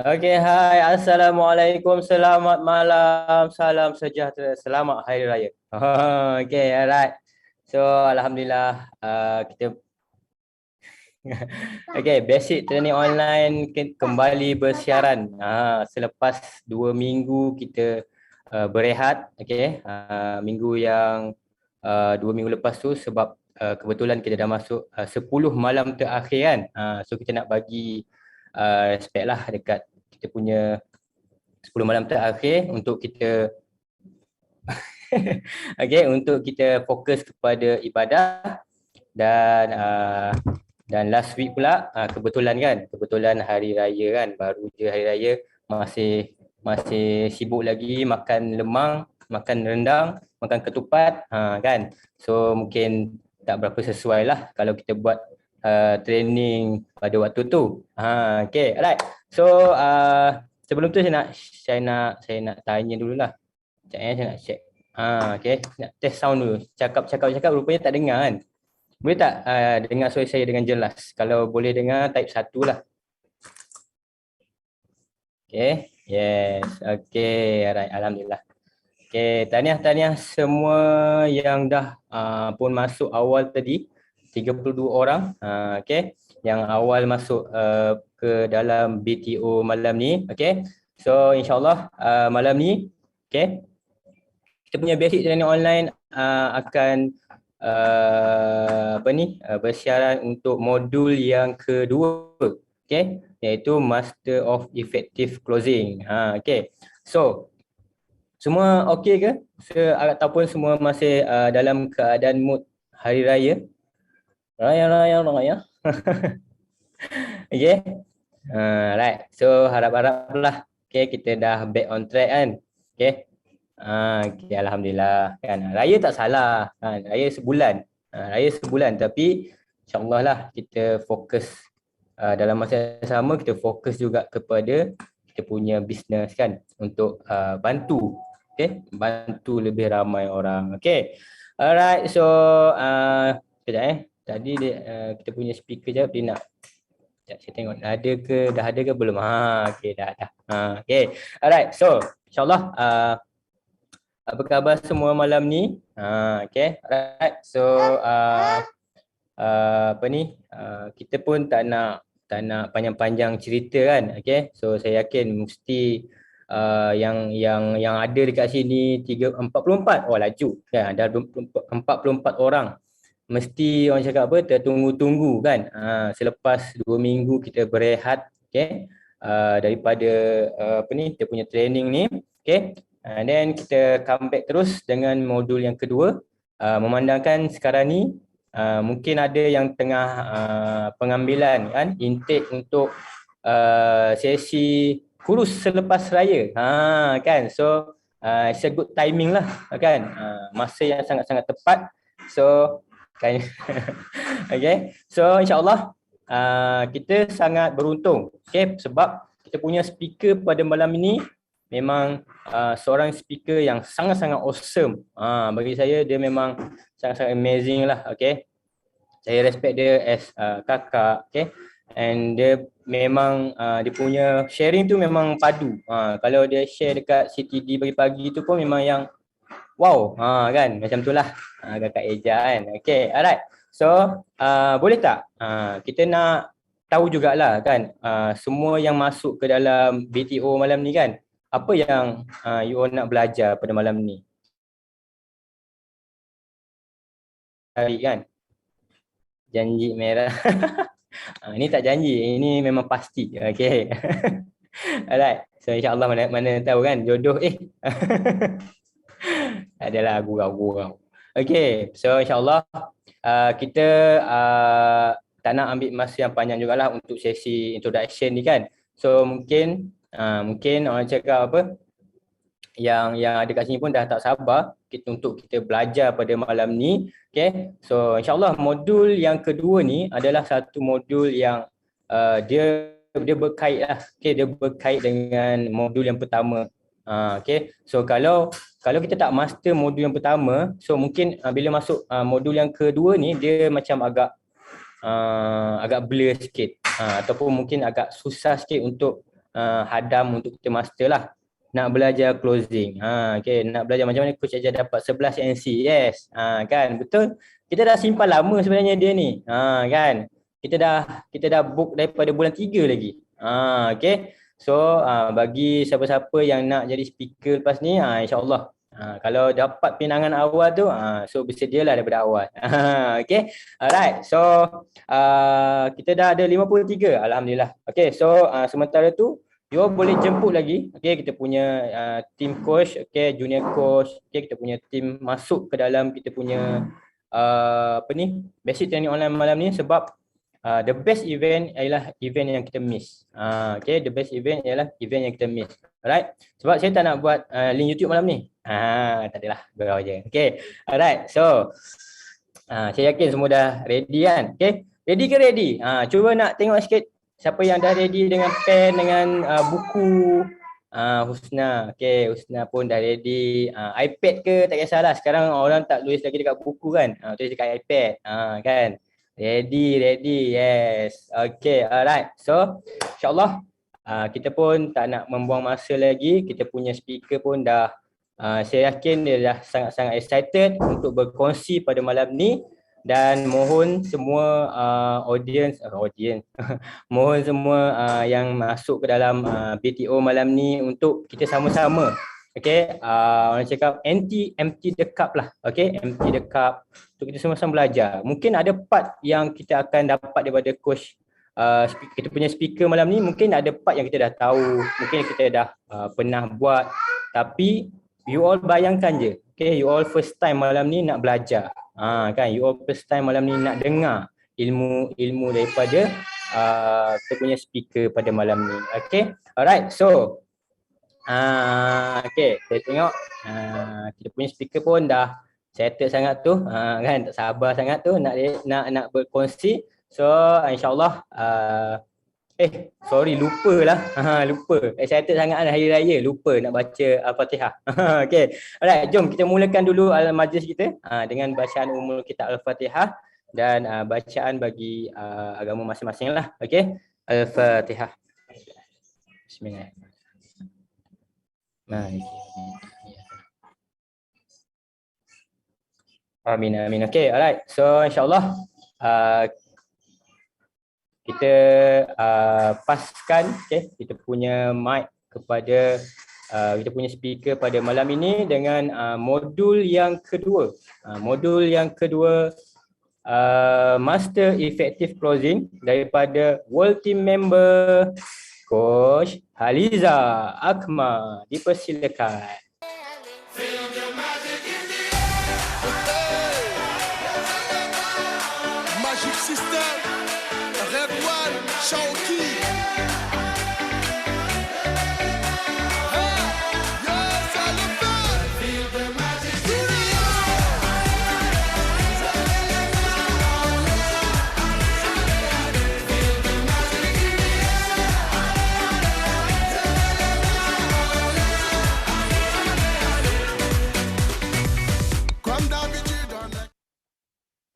Okey, hai. Assalamualaikum. Selamat malam. Salam sejahtera. Selamat Hari Raya. Okey, alright. So, Alhamdulillah kita okey, basic training online kembali bersiaran. Selepas 2 minggu kita berehat, okey. Minggu yang 2 minggu lepas tu sebab kebetulan kita dah masuk 10 malam terakhir kan. So kita nak bagi respect lah dekat kita punya 10 malam terakhir untuk kita untuk kita fokus kepada ibadah dan last week pula kebetulan hari raya kan, baru je hari raya, masih sibuk lagi makan lemang, makan rendang, makan ketupat kan. So mungkin tak berapa sesuai lah kalau kita buat training pada waktu tu. Okay, alright. So sebelum tu saya nak tanya dululah. Saya nak check. Okay, nak test sound dulu. Cakap rupanya tak dengar kan. Boleh tak dengar suara saya dengan jelas? Kalau boleh dengar, type 1 lah. Okay, yes. Okay, alright. Alhamdulillah. Okay, tahniah semua yang dah pun masuk awal tadi. 32 orang. Okay, yang awal masuk ke dalam BTO malam ni. Okay, so insyaAllah malam ni, okay, kita punya basic training online akan bersiaran untuk modul yang kedua, okay, iaitu Master of Effective Closing. Okay, so semua okey ke? Ataupun semua masih dalam keadaan mood hari raya? Raya. Okay, right. So harap-harap lah, okay, kita dah back on track kan. Okay. Okay, Alhamdulillah kan. Raya tak salah kan. Raya sebulan tapi insyaAllah lah kita fokus dalam masa yang sama, kita fokus juga kepada kita punya business kan, untuk bantu, okay, bantu lebih ramai orang. Okay, alright. So kejap tadi kita punya speaker je dia nak, saya tengok dah ada ke belum. Okay, dah. Okay, alright. So insyaAllah apa khabar semua malam ni? Okay, alright. So kita pun tak nak panjang-panjang cerita kan. Okay, so saya yakin mesti yang ada dekat sini 44, oh laju kan, ada 44 orang. Mesti orang cakap apa, tertunggu-tunggu kan. Selepas 2 minggu kita berehat, okay, daripada kita punya training ni, okay. And then kita come back terus dengan modul yang kedua. Memandangkan sekarang ni mungkin ada yang tengah pengambilan kan, intake untuk sesi kurus selepas raya. Kan, so it's a good timing lah kan. Masa yang sangat-sangat tepat. So kan okay, so insyaAllah kita sangat beruntung, okay, sebab kita punya speaker pada malam ini memang seorang speaker yang sangat-sangat awesome. Bagi saya dia memang sangat-sangat amazing lah. Okay, saya respect dia as kakak. Okay, and dia memang dia punya sharing tu memang padu. Kalau dia share dekat CTD pagi-pagi tu pun memang yang wow, kan, macam tu lah kakak Eja kan. Okay, alright. So boleh tak kita nak tahu jugalah kan, semua yang masuk ke dalam BTO malam ni kan, apa yang you all nak belajar pada malam ni? Hari kan? Janji merah. Ini tak janji, ini memang pasti. Okay. Alright. So insyaAllah mana tahu kan jodoh adalah gurau-gurau. Okay. So insyaAllah kita tak nak ambil masa yang panjang jugalah untuk sesi introduction ni kan. So mungkin orang cakap apa, yang ada kat sini pun dah tak sabar untuk kita belajar pada malam ni. Okay, so insyaAllah modul yang kedua ni adalah satu modul yang dia berkait lah. Okay, dia berkait dengan modul yang pertama. Okay, so kalau kita tak master modul yang pertama, so mungkin bila masuk modul yang kedua ni dia macam agak blur sikit, ataupun mungkin agak susah sikit untuk hadam untuk kita master lah. Nak belajar closing. Okay. Nak belajar macam mana Coach Ajar dapat 11 NC. Yes. Kan, betul. Kita dah simpan lama sebenarnya dia ni. Kan. Kita dah book daripada bulan 3 lagi. Okay. So bagi siapa-siapa yang nak jadi speaker lepas ni, insya-Allah kalau dapat pinangan awal tu, so bersedialah daripada awal. Okay. Alright. So kita dah ada 53. Alhamdulillah. Okay. So sementara tu you all boleh jemput lagi. Okay, kita punya team coach, okay, junior coach, okay, kita punya team masuk ke dalam kita punya basic training online malam ni sebab the best event ialah event yang kita miss. Okay, the best event ialah event yang kita miss. Alright. Sebab saya tak nak buat link YouTube malam ni. Tak adalah, gurau je. Okay. Alright. So saya yakin semua dah ready kan? Okay. Ready ke ready? Cuba nak tengok sikit siapa yang dah ready dengan pen, dengan buku. Husna. Okay, Husna pun dah ready. iPad ke tak kisahlah. Sekarang orang tak tulis lagi dekat buku kan. Tulis dekat iPad. Kan. Ready. Yes. Okay, alright. So, insyaAllah kita pun tak nak membuang masa lagi. Kita punya speaker pun dah, saya yakin dia dah sangat-sangat excited untuk berkongsi pada malam ni. Dan mohon semua audience mohon semua yang masuk ke dalam BTO malam ni untuk kita sama-sama, okay, orang cakap empty the cup lah, okay, empty the cup untuk kita sama-sama belajar. Mungkin ada part yang kita akan dapat daripada coach, kita punya speaker malam ni, mungkin ada part yang kita dah tahu, mungkin kita dah pernah buat, tapi you all bayangkan je, okay, you all first time malam ni nak belajar. Kan, you all first time malam ni nak dengar ilmu daripada kita punya speaker pada malam ni. Okay, alright. So okay, saya tengok kita punya speaker pun dah settle sangat tu, kan, tak sabar sangat tu nak berkongsi. So insyaAllah sorry, lupa lah. Lupa. Excited sangat hari raya, lupa nak baca Al-Fatihah. Okay. Alright, jom kita mulakan dulu majlis kita dengan bacaan umul kitab Al-Fatihah dan bacaan bagi agama masing-masing lah. Okay. Al-Fatihah. Bismillahirrahmanirrahim. Amin. Okay, alright. So insyaAllah kita paskan, okay, kita punya mic kepada kita punya speaker pada malam ini dengan modul yang kedua. Modul yang kedua, Master Effective Closing daripada World Team Member Coach Haliza Akmal. Dipersilakan. Magic System, Red One, Shawky.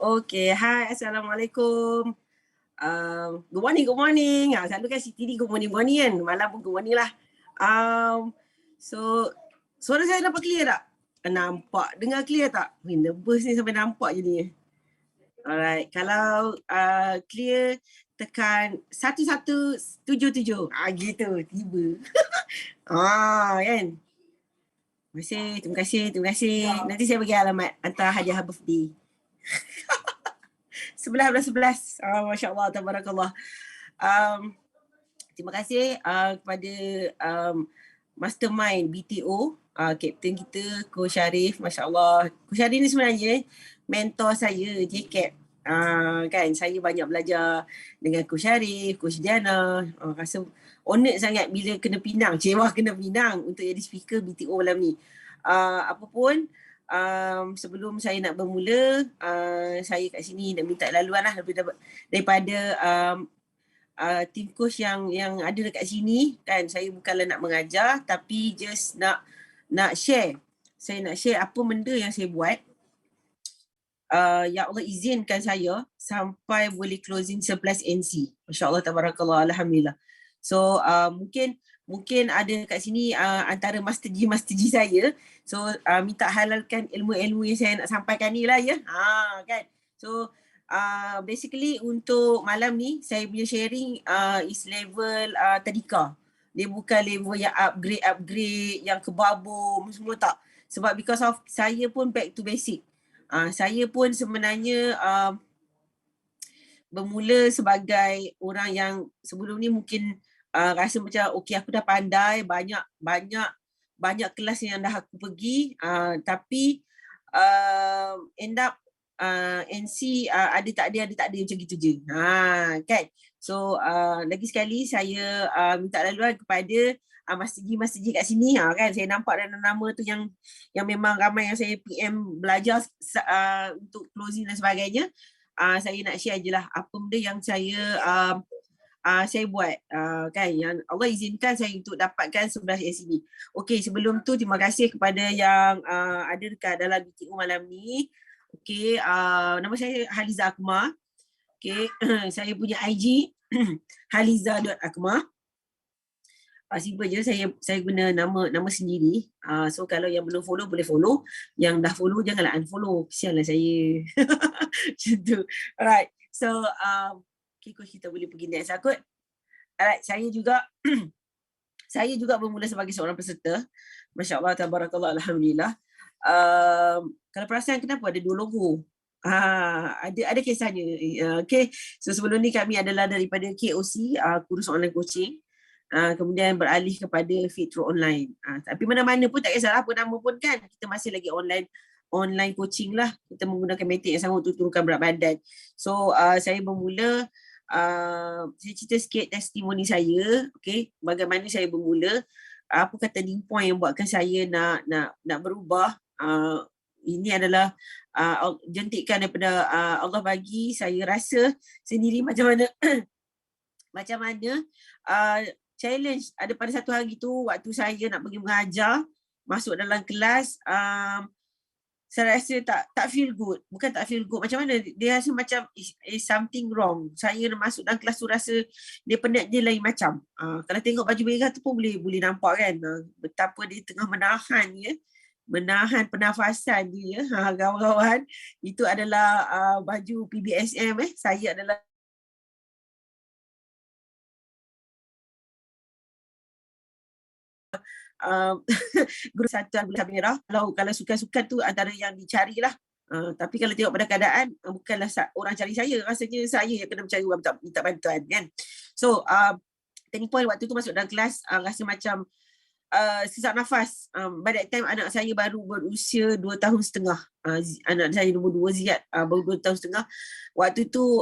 Okay, hai, Assalamualaikum. Good morning. Selalu kan Siti good morning kan. Malam pun good morning lah. So, suara saya nampak clear tak? Nampak, dengar clear tak? Nervous ni sampai nampak je ni. Alright, kalau clear, tekan 1177. Gitu, tiba. Kan? Terima kasih. Nanti saya bagi alamat hantar hadiah birthday. 11. Masya Allah, tabarakallah. Terima kasih kepada mastermind BTO, kapten kita Coach Sharif. Masya Allah, Coach Sharif ni sebenarnya mentor saya, JCAP. Kan, saya banyak belajar dengan Coach Sharif, Coach Diana. Rasa honored sangat bila kena pinang untuk jadi speaker BTO malam ni. Apapun, sebelum saya nak bermula, saya kat sini nak minta laluan lah daripada tim coach yang ada dekat sini kan. Saya bukanlah nak mengajar, tapi just nak share. Saya nak share apa benda yang saya buat. Ya Allah izinkan saya sampai boleh closing 11 NC. Masya Allah, tabarakallah, alhamdulillah. So mungkin ada kat sini antara Master G saya. So minta halalkan ilmu-ilmu yang saya nak sampaikan ni lah ya. Kan. So basically untuk malam ni saya punya sharing is level tadika. Dia bukan level yang upgrade yang kebabum semua tak. Sebab because of saya pun back to basic. Saya pun sebenarnya bermula sebagai orang yang sebelum ni mungkin rasa macam okey aku dah pandai, banyak kelas yang dah aku pergi, tapi end up NC ada tak ada macam gitu je. Kan. So lagi sekali saya minta laluan kepada Master G kat sini kan. Saya nampak nama tu yang memang ramai yang saya PM belajar untuk closing dan sebagainya. Saya nak share je lah apa benda yang saya buat kan, yang Allah izinkan saya untuk dapatkan 11 LCD. Okey, sebelum tu terima kasih kepada yang ada dekat dalam BTO malam ni. Okey, nama saya Haliza Akmal. Okey, saya punya IG haliza.akmal. Simple je, saya guna nama sendiri. So kalau yang belum follow boleh follow, yang dah follow janganlah unfollow. Kesianlah saya. Macam tu. Alright. So okay, coach kita boleh pergi next kot. Alright, saya juga bermula sebagai seorang peserta. Masya-Allah, tabarakallah, alhamdulillah. Kalau perasan kenapa ada 2 logo? Ada kisahnya. Okay. So sebelum ni kami adalah daripada KOC, kursus online coaching. Kemudian beralih kepada Fit Through Online. Tapi mana-mana pun tak kisahlah apa nama pun kan. Kita masih lagi online coaching lah. Kita menggunakan metode yang sama untuk turunkan berat badan. So saya bermula, saya cerita sikit testimoni saya. Okay, bagaimana saya bermula. Apa kata turning point yang buatkan saya nak berubah. Ini adalah jentikan daripada Allah bagi. Saya rasa sendiri macam mana challenge ada pada satu hari tu waktu saya nak pergi mengajar, masuk dalam kelas, saya rasa tak feel good. Bukan tak feel good, macam mana dia rasa macam is something wrong. Saya masuk dalam kelas tu rasa dia penat dia lain macam. Kalau tengok baju merah tu pun boleh nampak kan betapa dia tengah menahan pernafasan dia. Kawan-kawan, itu adalah baju PBSM. Saya adalah guru satuan bola merah. Kalau sukan-sukan tu antara yang dicarilah. Tapi kalau tengok pada keadaan, bukanlah orang cari saya, rasanya saya yang kena mencari orang minta bantuan kan. So turning point waktu tu masuk dalam kelas, rasa macam sesak nafas. By that time anak saya baru berusia 2 tahun setengah. Anak saya nombor 2 Ziyad baru 2 tahun setengah. Waktu tu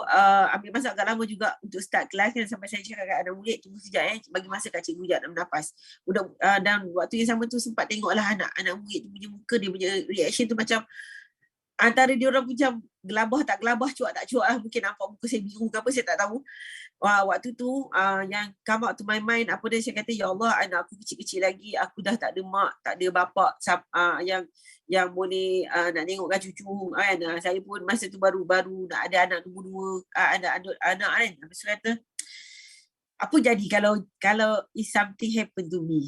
ambil masa agak lama juga untuk start kelas kan, sampai saya cakap kat anak murid tunggu sekejap bagi masa kat cikgu sekejap nak bernafas. Dan waktu yang sama tu sempat tengoklah anak murid tu punya muka, dia punya reaction tu macam antara dia orang macam gelabah tak gelabah, cuak tak cuak lah. Mungkin nampak muka saya biru ke apa, saya tak tahu. Waktu tu yang come out to my mind, apa dia, saya kata, ya Allah, anak aku kecil-kecil lagi, aku dah tak ada mak, tak ada bapa yang boleh nak tengokkan cucu kan. Saya pun masa tu baru nak ada anak nombor 2, ada anak kan. Habis tu kata, apa jadi kalau if something happen to me?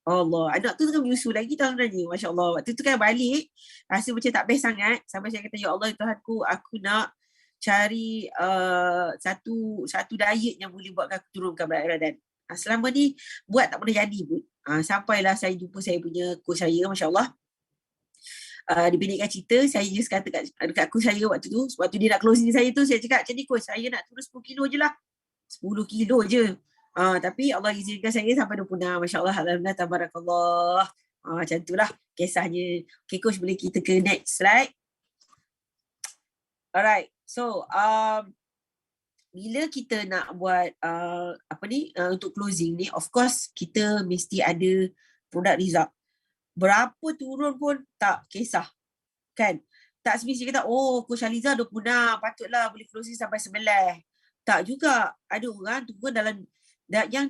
Allah, anak tu tengah menyusu lagi tahun ni. Masya Allah. Waktu tu kan balik, rasa macam tak best sangat. Sampai saya kata, ya Allah Tuhanku, aku nak cari satu diet yang boleh buatkan aku turunkan berat badan. Selama ni buat tak pernah jadi pun. Sampailah saya jumpa saya punya coach saya, Masya Allah. Dipendekkan cerita, saya just kata dekat coach saya waktu dia nak closing saya tu, saya cakap, jadi coach, saya nak turun 10 kilo je lah. 10 kilo je. Tapi Allah izinkan saya sampai 26. Masya Allah, alhamdulillah, tabarakallah. Macam itulah kisahnya. Okay, coach, boleh kita ke next slide. Alright, so bila kita nak buat untuk closing ni, of course kita mesti ada produk result. Berapa turun pun tak kisah, kan? Tak semestinya kita, Coach Haliza 26, patutlah boleh closing sampai 9. Tak juga. Ada orang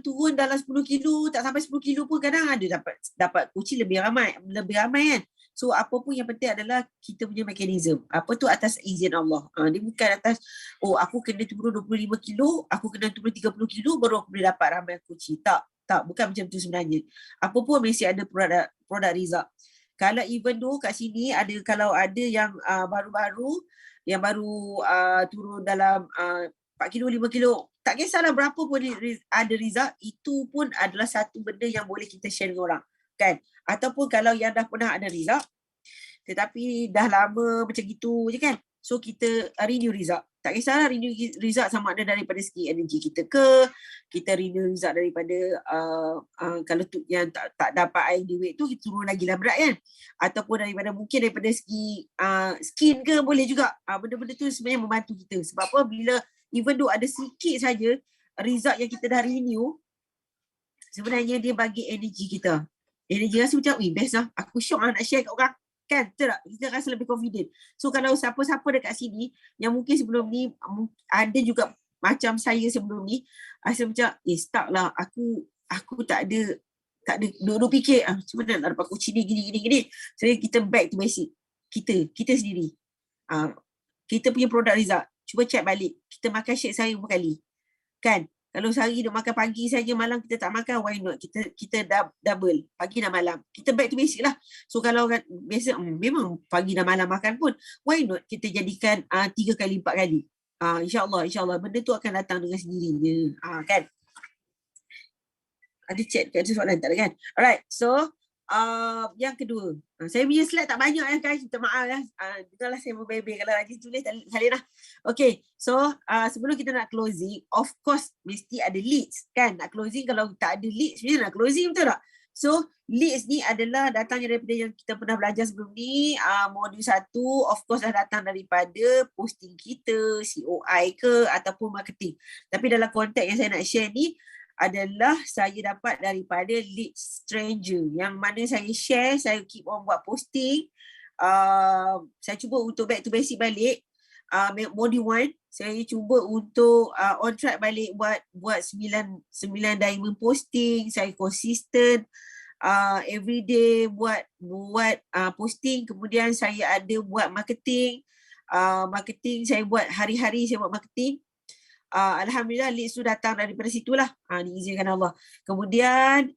turun dalam 10 kilo, tak sampai 10 kilo pun kadang ada dapat coaching lebih ramai kan. So apa pun yang penting adalah kita punya mekanisme. Apa tu atas izin Allah. Dia bukan atas aku kena turun 25 kilo, aku kena turun 30 kilo baru aku boleh dapat ramai kunci. Tak, bukan macam tu sebenarnya. Apa pun mesti ada produk result. Kalau even tu kat sini kalau ada yang baru-baru yang baru turun dalam 4 kilo, 5 kilo, tak kisahlah berapa pun ada result, itu pun adalah satu benda yang boleh kita share dengan orang, kan? Ataupun kalau yang dah pernah ada result, tetapi dah lama macam gitu je kan, so kita renew result. Tak kisahlah renew result sama ada daripada segi energi kita ke, kita renew result daripada kalau tu yang tak dapat air weight tu, kita turun lagi lah berat kan, ataupun mungkin daripada segi skin ke, boleh juga. Benda-benda tu sebenarnya membantu kita. Sebab apa, bila even though ada sikit saja result yang kita dah renew, sebenarnya dia bagi energi kita. Energi rasa macam, best lah, aku syok lah nak share kat orang. Kan, betul tak? Kita rasa lebih confident. So kalau siapa-siapa dekat sini yang mungkin sebelum ni ada juga macam saya sebelum ni, rasa macam, stuck lah, aku tak ada duduk fikir, macam mana nak dapat coach ni, gini. So kita back to basic. Kita sendiri. Kita punya produk result. Cuba check balik. Kita makan shake sehari berapa kali. Kan? Kalau sehari duk makan pagi saja, malam kita tak makan, why not? Kita double. Pagi dan malam. Kita back to basic lah. So kalau biasa, memang pagi dan malam makan pun, why not kita jadikan 3 kali, 4 kali. InsyaAllah. Benda tu akan datang dengan sendirinya. Kan? Ada chat kat soalan tak ada kan? Alright. So, yang kedua, saya punya slide tak banyak guys, minta maaf lah. Dengarlah saya berbebel, kalau Rajin tulis salin lah. Okay, so sebelum kita nak closing, of course mesti ada leads kan. Nak closing, kalau tak ada leads, macam nak closing, betul tak? So leads ni adalah datangnya daripada yang kita pernah belajar sebelum ni. Modul 1 of course dah datang daripada posting kita, COI ke ataupun marketing. Tapi dalam konteks yang saya nak share ni adalah saya dapat daripada lead stranger, yang mana saya share, saya keep on buat posting. Saya cuba untuk back to basic balik. Modul 1 saya cuba untuk on track balik buat 9 diamond posting. Saya konsisten everyday buat posting. Kemudian saya ada buat marketing. Marketing saya buat hari-hari, saya buat marketing. Alhamdulillah leads tu datang daripada situlah, diizinkan Allah. Kemudian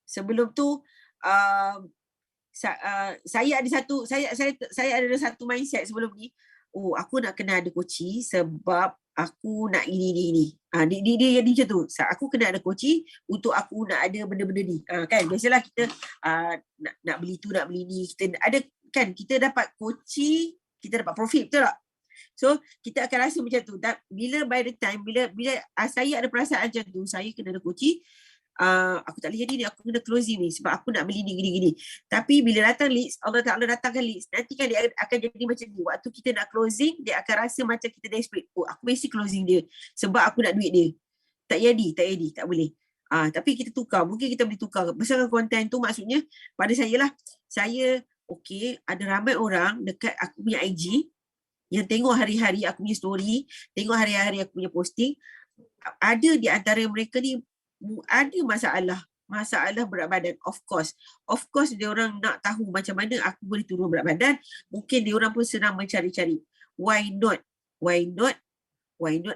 sebelum tu saya ada satu mindset sebelum ni, aku nak kena ada coaching sebab aku nak ini. Dia jadi macam tu. Aku kena ada coaching untuk aku nak ada benda-benda ni. Kan biasalah kita nak beli tu, nak beli ni, kita ada kan, kita dapat coaching, kita dapat profit, betul tak? So kita akan rasa macam tu. Dan bila by the time bila saya ada perasaan macam tu, saya kena ada coaching, aku tak boleh jadi ni, aku kena closing ni sebab aku nak beli ni gini. Tapi bila datang leads, Allah Ta'ala datangkan leads, nanti kan dia akan jadi macam ni. Waktu kita nak closing, dia akan rasa macam kita desperate. Aku mesti closing dia sebab aku nak duit dia. Tak jadi, tak boleh. Tapi kita tukar, mungkin kita boleh tukar berdasarkan konten tu. Maksudnya pada saya lah, saya ada ramai orang dekat aku punya IG yang tengok hari-hari aku punya story, tengok hari-hari aku punya posting. Ada di antara mereka ni ada masalah berat badan. Of course dia orang nak tahu macam mana aku boleh turun berat badan. Mungkin dia orang pun senang mencari-cari. Why not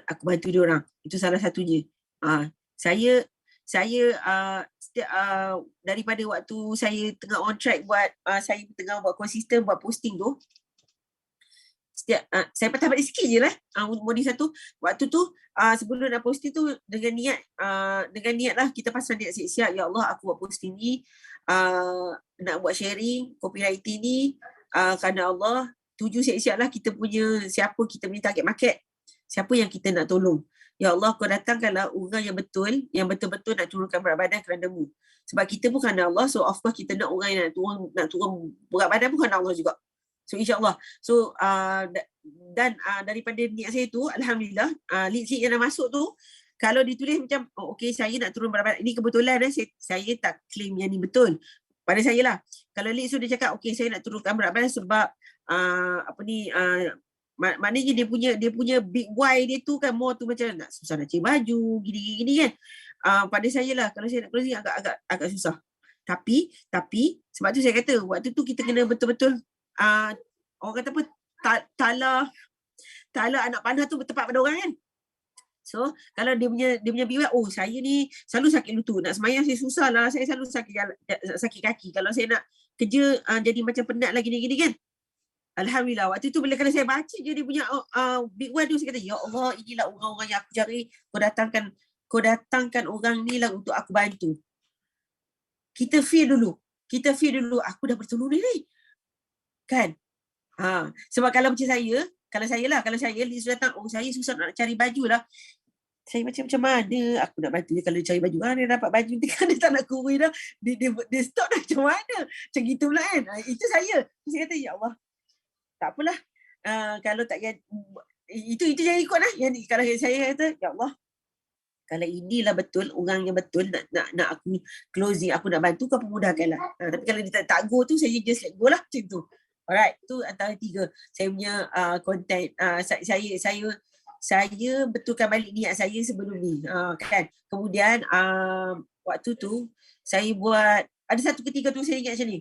aku bantu dia orang. Itu salah satunya. Saya daripada waktu saya tengah on track saya tengah buat konsisten buat posting tu, saya patah balik sikit je lah. Modul 1 waktu tu, sebelum nak posting tu, dengan niat lah, kita pasang niat siap-siap, ya Allah aku buat posting ni, nak buat sharing copywriting ni, kerana Allah, tuju siap-siap lah kita punya, siapa kita punya target market, siapa yang kita nak tolong. Ya Allah, kau datangkanlah orang yang betul-betul nak turunkan berat badan kerana-Mu. Sebab kita pun kerana Allah, so of course kita nak orang yang nak turun berat badan pun kerana Allah juga. So insyaAllah. So dan daripada niat saya tu, Alhamdulillah, lead yang dah masuk tu, kalau ditulis macam, okay saya nak turun berat badan, ini kebetulan saya tak claim yang ni betul. Pada saya lah. Kalau lead tu dia cakap, okay saya nak turunkan berat badan sebab maknanya dia punya big why dia tu kan, more tu macam nak susah nak cari baju, gini-gini kan. Pada saya lah, kalau saya nak closing agak susah. Tapi sebab tu saya kata waktu tu kita kena betul-betul orang kata apa, tala anak panah tu tepat pada orang kan. So kalau dia punya biwak, oh saya ni selalu sakit lutut, nak semayang saya susah lah, saya selalu sakit kaki. Kalau saya nak kerja jadi macam penat lah gini-gini kan. Alhamdulillah waktu tu bila kalau saya baca je dia punya big one tu, saya kata ya Allah, inilah orang-orang yang aku cari. Kau datangkan orang ni lah untuk aku bantu. Kita feel dulu aku dah bertolong ni kan. Sebab kalau macam saya, kalau saya Liz datang, oh saya susah nak cari baju lah. Saya macam mana aku nak bantu dia kalau dia cari baju. Dia dapat baju nanti kan dia tak nak kurui dah. Dia stok dah macam mana. Macam gitu pula kan. Itu saya. Saya kata ya Allah, tak apalah. Kalau tak itu jangan ikut lah. Kalau saya kata ya Allah, kalau inilah betul orang yang betul nak aku closing, aku nak bantu, kau permudahkan lah. Tapi kalau dia tak go tu, saya just let go lah macam tu. Alright, tu antara 3 saya punya content. Saya betulkan balik niat saya sebelum ni kan. Kemudian waktu tu saya buat, ada satu ketika tu saya ingat macam ni.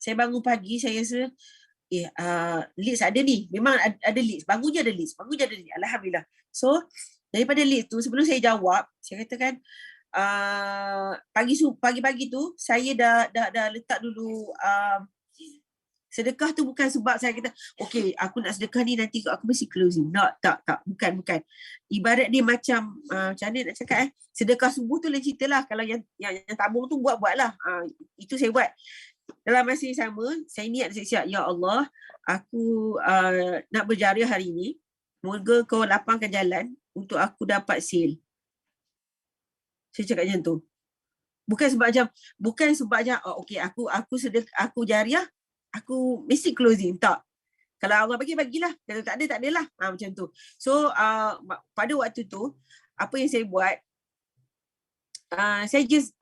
Saya bangun pagi, saya rasa leads ada ni, memang ada leads, bangun je ada leads. Alhamdulillah. So daripada leads tu, sebelum saya jawab, saya katakan pagi-pagi tu saya dah letak dulu sedekah tu. Bukan sebab saya kata okey aku nak sedekah ni nanti aku mesti closing. Tak, bukan. Ibarat dia macam macam mana nak cakap sedekah subuh tu lain cerita lah. Kalau yang tabung tu buat-buatlah. Itu saya buat. Dalam masa yang sama, saya niat siap-siap, ya Allah, aku nak berjariah hari ni. Moga kau lapangkan jalan untuk aku dapat sale. Saya cakap macam tu. Bukan sebab macam okey aku sedekah, aku jariah, aku mesti closing. Tak. Kalau Allah bagilah. Kalau tak adalah. Macam tu. So pada waktu tu, apa yang saya buat, saya just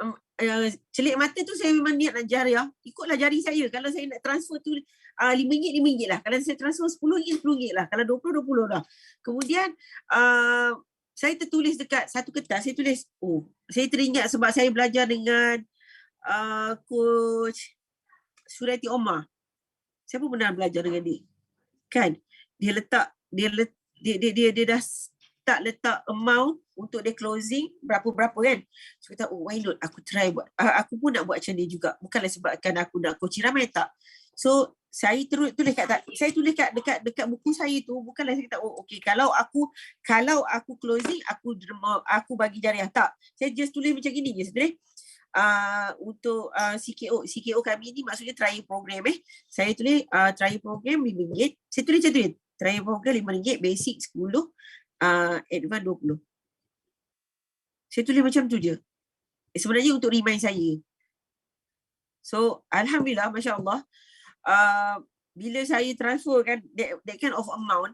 celik mata tu, saya memang niat nak jariah. Ikutlah jari saya. Kalau saya nak transfer tu RM5 lah. Kalau saya transfer RM10 lah. Kalau RM20 lah. Kemudian saya tertulis dekat satu kertas, saya tulis, saya teringat sebab saya belajar dengan Coach Surati Omar. Siapa pernah belajar dengan dia? Kan? Dia dah start letak amount untuk dia closing berapa-berapa kan. So kata, why not aku try buat. Aku pun nak buat macam dia juga. Bukanlah sebabkan aku nak coaching ramai, tak. So saya tulis dekat buku saya tu, bukanlah saya kata okey kalau aku closing aku bagi jariah, tak. Saya just tulis macam gini je. Saya tulis untuk CKO kami ni, maksudnya trial program saya tulis trial program RM5. Saya tulis macam tu, trial program RM5, basic 10, advance 20. Saya tulis macam tu je. Sebenarnya untuk remind saya. So alhamdulillah, masya-Allah, bila saya transfer kan that kind of amount,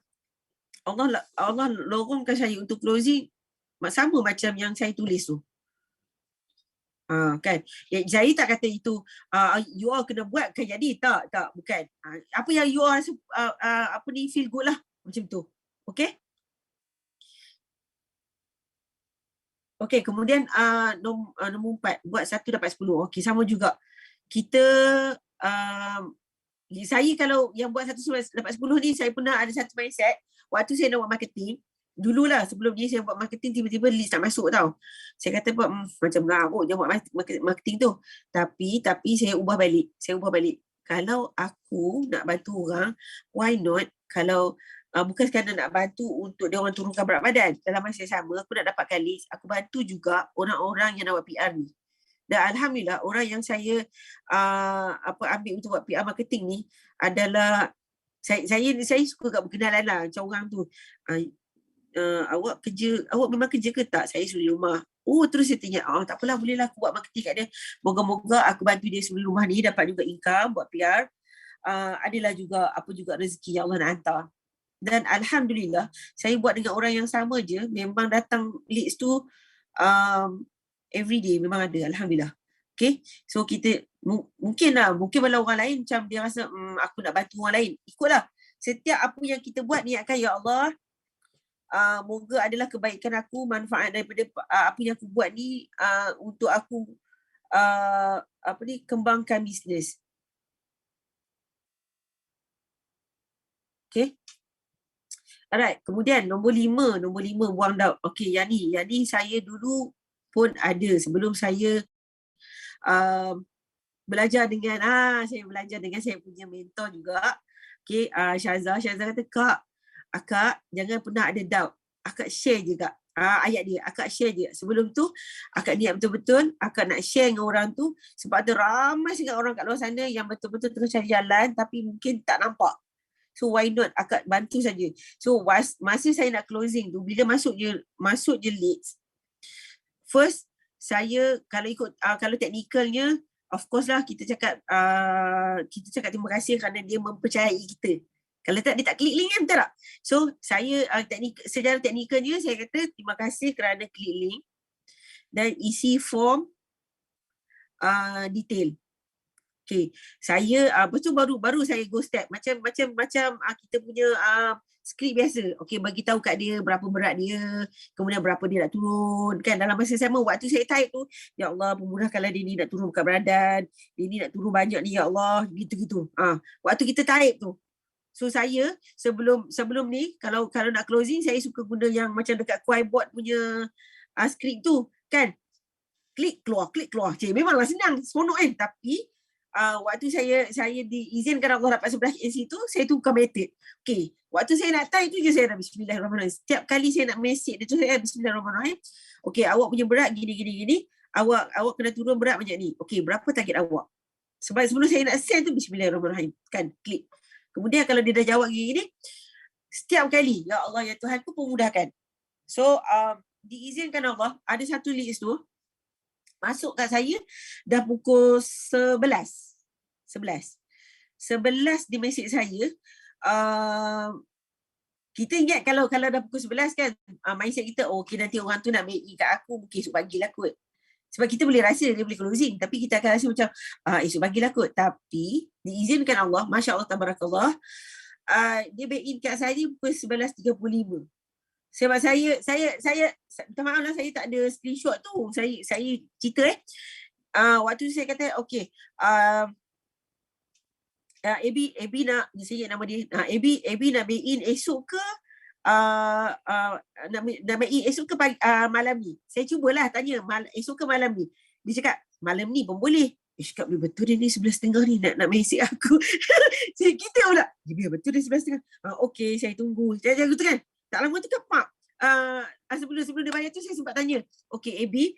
Allah lorongkan saya untuk closing sama macam yang saya tulis tu. Kan, saya tak kata itu you all kena buat kan jadi, tak bukan. Apa yang you all feel good lah, macam tu. Okey, kemudian nombor 4, buat 1 dapat 10. Okey, sama juga. Kita saya kalau yang buat 1 dapat 10 ni, saya pernah ada satu mindset waktu saya nak buat marketing. Dululah sebelum ni saya buat marketing, tiba-tiba list tak masuk tau. Saya kata macam mengarut je buat marketing tu. Tapi saya ubah balik. Kalau aku nak bantu orang, why not kalau bukan sekadar nak bantu untuk dia orang turunkan berat badan. Dalam masa yang sama, aku nak dapatkan list, aku bantu juga orang-orang yang nak buat PR ni. Dan alhamdulillah, orang yang saya ambil untuk buat PR marketing ni adalah saya suka kat berkenalan lah macam orang tu. Awak memang kerja ke tak? Saya suruh rumah. Terus saya tanya, tak apalah, bolehlah aku buat marketing kat dia. Moga-moga aku bantu dia sebelum rumah ni dapat juga income buat PR. Adalah juga rezeki yang Allah nak hantar. Dan alhamdulillah, saya buat dengan orang yang sama je, memang datang leads tu every day memang ada, alhamdulillah. Okay, so kita mungkin kalau orang lain macam dia rasa aku nak bantu orang lain, ikutlah. Setiap apa yang kita buat, niatkan ya Allah, moga adalah kebaikan aku, manfaat daripada apa yang aku buat ni untuk aku kembangkan bisnes. Okay. Alright, kemudian nombor 5 buang doubt. Okay, yang ni saya dulu pun ada sebelum saya belajar dengan saya punya mentor juga. Okay, Syazah kata, Akak jangan pernah ada doubt. Akak share je Kak. Ayat dia, akak share je. Sebelum tu, akak niat betul-betul, akak nak share dengan orang tu. Sebab ada ramai sangat orang kat luar sana yang betul-betul tengah cari jalan tapi mungkin tak nampak. So why not akak bantu saja. So masa saya nak closing tu, bila masuk je leads, first saya kalau teknikalnya, of course lah kita cakap terima kasih kerana dia mempercayai kita. Kalau tak, dia tak klik link kan, betul tak? So saya secara teknikalnya saya kata terima kasih kerana klik link dan isi form detail. Okay, saya lepas tu baru saya go step macam kita punya skrip biasa. Okay, bagi tahu kat dia berapa berat dia, kemudian berapa dia nak turun kan. Dalam masa sama waktu saya type tu, ya Allah pemudahkanlah dia ni nak turun berat badan, dia ni nak turun banyak ni ya Allah, gitu-gitu. Waktu kita type tu. So saya sebelum ni kalau nak closing, saya suka guna yang macam dekat whiteboard punya skrip tu kan. Klik keluar. Memanglah senang, seronok kan. Tapi waktu saya diizinkan Allah dapat 11 AC tu, saya tukar method. Okay, waktu saya nak type tu je saya dah bismillahirrahmanirrahim. Setiap kali saya nak message dia tu saya bismillahirrahmanirrahim. Okay, awak punya berat gini. Awak kena turun berat macam ni. Okay, berapa target awak? Sebab sebelum saya nak send tu bismillahirrahmanirrahim. Kan, klik. Kemudian kalau dia dah jawab gini, setiap kali, ya Allah, ya Tuhan ku pemudahkan. So, diizinkan Allah, ada satu list tu, masuk kat saya dah pukul 11 di mesej saya. Kita ingat kalau dah pukul 11 kan, mindset kita, okay nanti orang tu nak BI kat aku, mungkin esok pagilah kot. Sebab kita boleh rasa dia boleh closing, tapi kita akan rasa macam esok pagilah kot. Tapi diizinkan Allah, Masya Allah, Tabarakallah, dia BI kat saya pukul 11.35. Sebab saya minta maaf lah, saya tak ada screenshot tu. Saya cerita waktu tu saya kata okay, AB nak, saya ingat nama dia, AB nak BI esok ke nak BI esok ke malam ni. Saya cubalah tanya esok ke malam ni. Dia cakap malam ni pun boleh. Cakap betul dia ni 11.30 ni nak mesej aku. Saya kita pula, ya betul dia 11.30. Okay, saya tunggu. Jangan gitu kan. Tak lama tu kan pak. Sebelum dia bayar tu saya sempat tanya. Okay, AB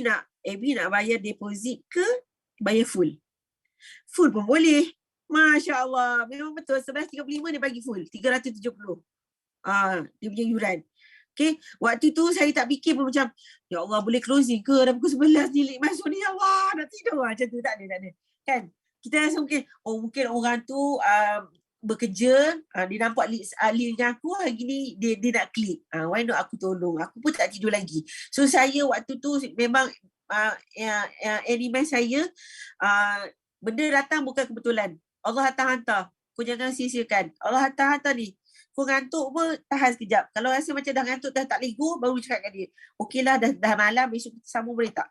nak bayar deposit ke bayar full? Full pun boleh. Masya Allah. Memang betul. 11.35 dia bagi full. 370. Dia punya yuran. Okay. Waktu tu saya tak fikir pun macam, ya Allah boleh closing ke? Dah pukul 11 ni masuk ni. Ya Allah nak tidur. Macam tu tak ada. Kan? Kita rasa mungkin orang tu bekerja, dia nampak link dengan aku, hari ni dia nak klik. Why not aku tolong? Aku pun tak tidur lagi. So saya waktu tu memang elemen saya, benda datang bukan kebetulan. Allah hantar. Kau jangan sia-siakan. Allah hantar ni. Kau ngantuk pun tahan sekejap. Kalau rasa macam dah ngantuk, dah tak lego, baru cakap kat dia. Okeylah, dah malam, besok kita sambung boleh tak?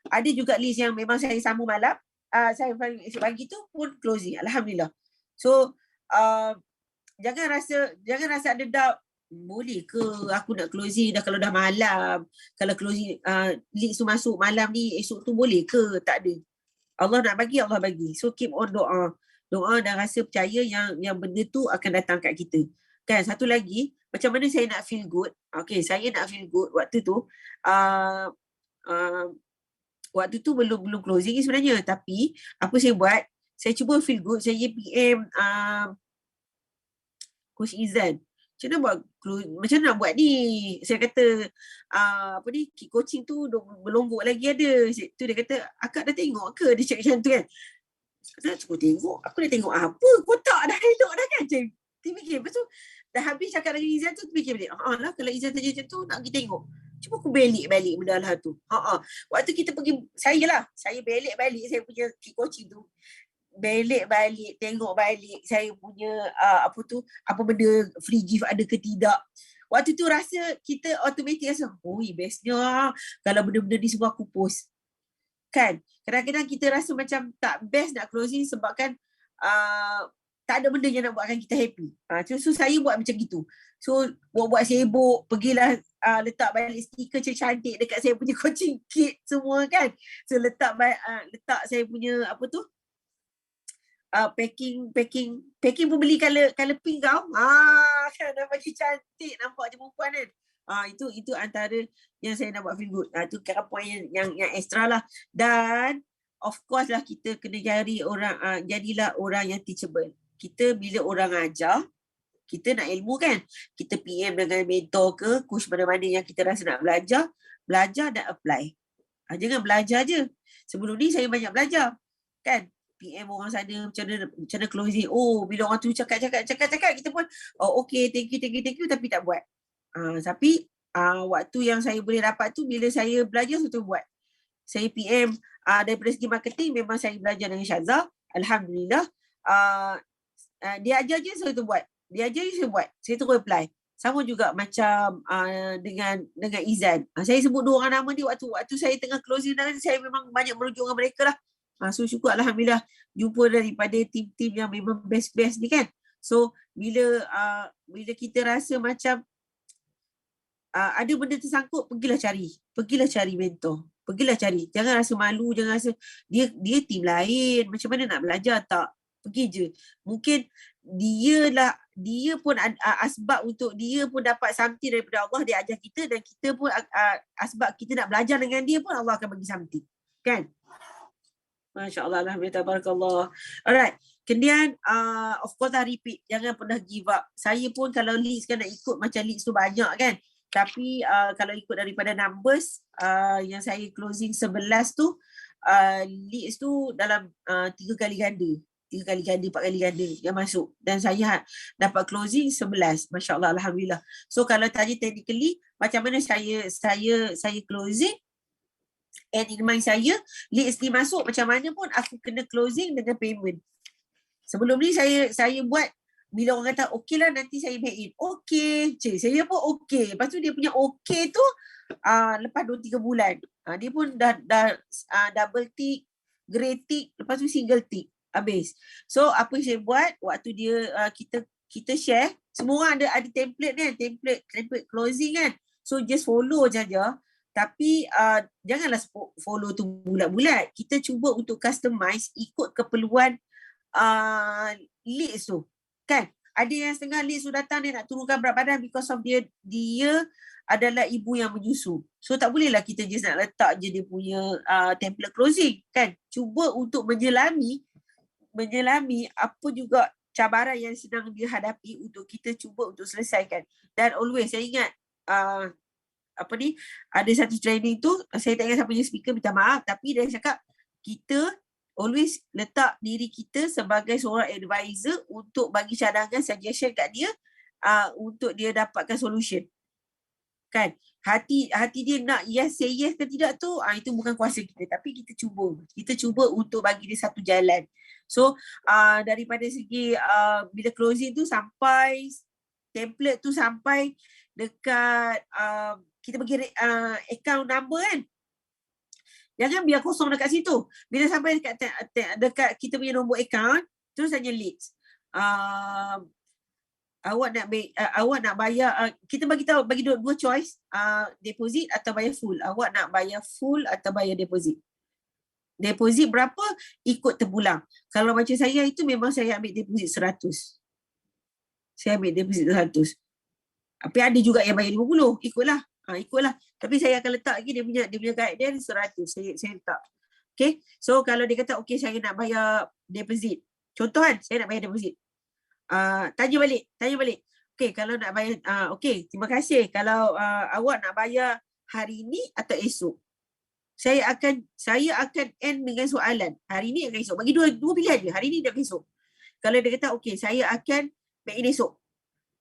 Ada juga list yang memang saya sambung malam. Saya esok pagi tu pun closing. Alhamdulillah. So, jangan rasa ada doubt. Boleh ke aku nak closing dah kalau dah malam? Kalau closing leads tu masuk malam ni, esok tu boleh ke? Tak ada. Allah nak bagi, Allah bagi. So keep on doa. Doa dan rasa percaya yang benda tu akan datang kat kita. Kan, satu lagi, macam mana saya nak feel good? Okay, saya nak feel good waktu tu. Waktu tu belum closing sebenarnya. Tapi apa saya buat? Saya cuba feel good. Saya PM Coach Izan. Macam nak buat ni? Saya kata, coaching tu berlombok lagi ada. Tu dia kata, akak dah tengok ke? Dia cakap macam tu kan. Aku tengok. Aku dah tengok apa? Kotak dah elok dah kan? Macam fikir. Lepas tu, dah habis cakap dengan Izan tu, fikir balik. Lah, kalau Izan tanya macam tu, nak pergi tengok. Cuba aku balik benda lah tu. Waktu kita pergi, saya balik saya punya coaching tu. Balik, tengok balik saya punya apa benda free gift ada ke tidak. Waktu tu rasa kita automatik rasa, bestnya kalau benda-benda ni semua aku post. Kan? Kadang-kadang kita rasa macam tak best nak closing sebabkan tak ada benda yang nak buatkan kita happy. So saya buat macam gitu. So buat-buat sibuk, pergilah letak balik stiker cantik dekat saya punya coaching kit semua kan. So letak saya punya apa tu? Packing pun beli color pink kau. Kan dah bagi cantik nampak je perempuan kan. Itu antara yang saya nak buat feel good. Itu kira point yang extra lah. Dan of course lah kita kena cari orang, jadilah orang yang teachable. Kita bila orang ajar, kita nak ilmu kan. Kita PM dengan mentor ke, coach mana-mana yang kita rasa nak belajar dan apply. Jangan belajar je. Sebelum ni saya banyak belajar. Kan? PM orang sana macam mana closing. Bila orang tu cakap kita pun okay, thank you tapi tak buat. Tapi waktu yang saya boleh dapat tu bila saya belajar saya tu buat. Saya PM daripada segi marketing memang saya belajar dengan Syazah. Alhamdulillah. Dia ajar je saya tu buat. Saya terus apply. Sama juga macam dengan Izan. Saya sebut dua orang nama dia waktu saya tengah closing dan saya memang banyak merujuk dengan mereka lah. So syukur Alhamdulillah jumpa daripada tim-tim yang memang best-best ni kan. So bila kita rasa macam ada benda tersangkut, pergilah cari mentor. Pergilah cari. Jangan rasa malu, jangan rasa dia tim lain. Macam mana nak belajar tak? Pergi je. Mungkin dia pun asbab untuk dia pun dapat something daripada Allah, dia ajar kita dan kita pun asbab kita nak belajar dengan dia pun Allah akan bagi something. Kan? Masya Allah, Alhamdulillah, Tabarakallah. Alright. Kemudian, of course lah repeat. Jangan pernah give up. Saya pun kalau leads kan nak ikut macam leads tu banyak kan. Tapi kalau ikut daripada numbers, yang saya closing 11 tu, leads tu dalam 3 kali ganda. 4 kali ganda yang masuk. Dan saya dapat closing 11. Masya Allah, Alhamdulillah. So kalau tanya technically, macam mana saya closing, and in mind saya, leads ni masuk macam mana pun aku kena closing dengan payment. Sebelum ni saya buat, bila orang kata okey lah nanti saya back in. Okey, saya pun okey. Lepas tu dia punya okey tu lepas 2-3 bulan. Dia pun dah double tick, grey tick, lepas tu single tick. Habis. So apa yang saya buat waktu dia kita share, semua orang ada template kan, template closing kan. So just follow saja. Tapi janganlah follow tu bulat-bulat. Kita cuba untuk customize ikut keperluan leads tu. Kan? Ada yang setengah leads tu datang dia nak turunkan berat badan because of dia adalah ibu yang menyusu. So tak bolehlah kita just nak letak je dia punya template closing. Kan? Cuba untuk menyelami apa juga cabaran yang sedang dihadapi untuk kita cuba untuk selesaikan. Dan always saya ingat ada satu training tu, saya tak ingat siapa punya speaker, minta maaf, tapi dia cakap kita always letak diri kita sebagai seorang advisor untuk bagi cadangan, suggestion kat dia untuk dia dapatkan solution. Kan? Hati dia nak say yes ke tidak tu, itu bukan kuasa kita, tapi kita cuba untuk bagi dia satu jalan. So daripada segi bila closing tu sampai template tu sampai dekat kita bagi account number kan. Jangan biar kosong dekat situ. Bila sampai dekat kita punya nombor account, terus tanya leads. Awak nak bayar, kita bagi dua choice, deposit atau bayar full. Awak nak bayar full atau bayar deposit. Deposit berapa ikut terpulang. Kalau macam saya itu memang saya ambil deposit 100. Saya ambil deposit 100. Tapi ada juga yang bayar 50, ikutlah. Tapi saya akan letak lagi dia punya guideline 100. Saya letak. Okay. So kalau dia kata okay saya nak bayar deposit. Contoh kan, saya nak bayar deposit. Tanya balik. Okay, kalau nak bayar, okay, terima kasih. Kalau awak nak bayar hari ni atau esok. Saya akan end dengan soalan. Hari ni atau esok. Bagi dua pilihan je. Hari ni dan esok. Kalau dia kata okay, saya akan back in esok.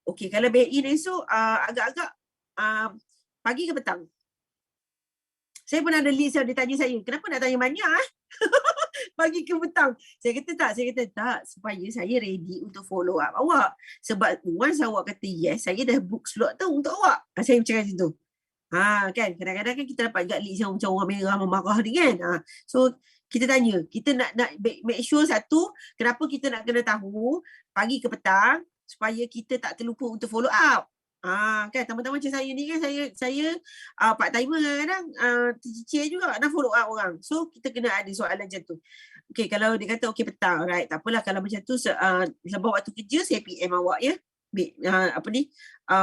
Okay, kalau back in esok agak-agak pagi ke petang? Saya pernah ada list dia tanya saya, kenapa nak tanya banyak pagi ke petang? Saya kata tak, supaya saya ready untuk follow up awak. Sebab once awak kata yes, saya dah book slot tu untuk awak. Saya cakap macam tu. Kan kadang-kadang kan kita dapat juga list yang macam orang merah memarah ni kan. So kita tanya, kita nak make sure satu, kenapa kita nak kena tahu pagi ke petang supaya kita tak terlupa untuk follow up. Kan teman-teman macam saya ni kan, saya part timer kadang-kadang tercicir juga nak follow up orang. So kita kena ada soalan macam tu. Okay, kalau dia kata okay petang, right, tak apalah kalau macam tu sebab waktu kerja saya PM awak ya.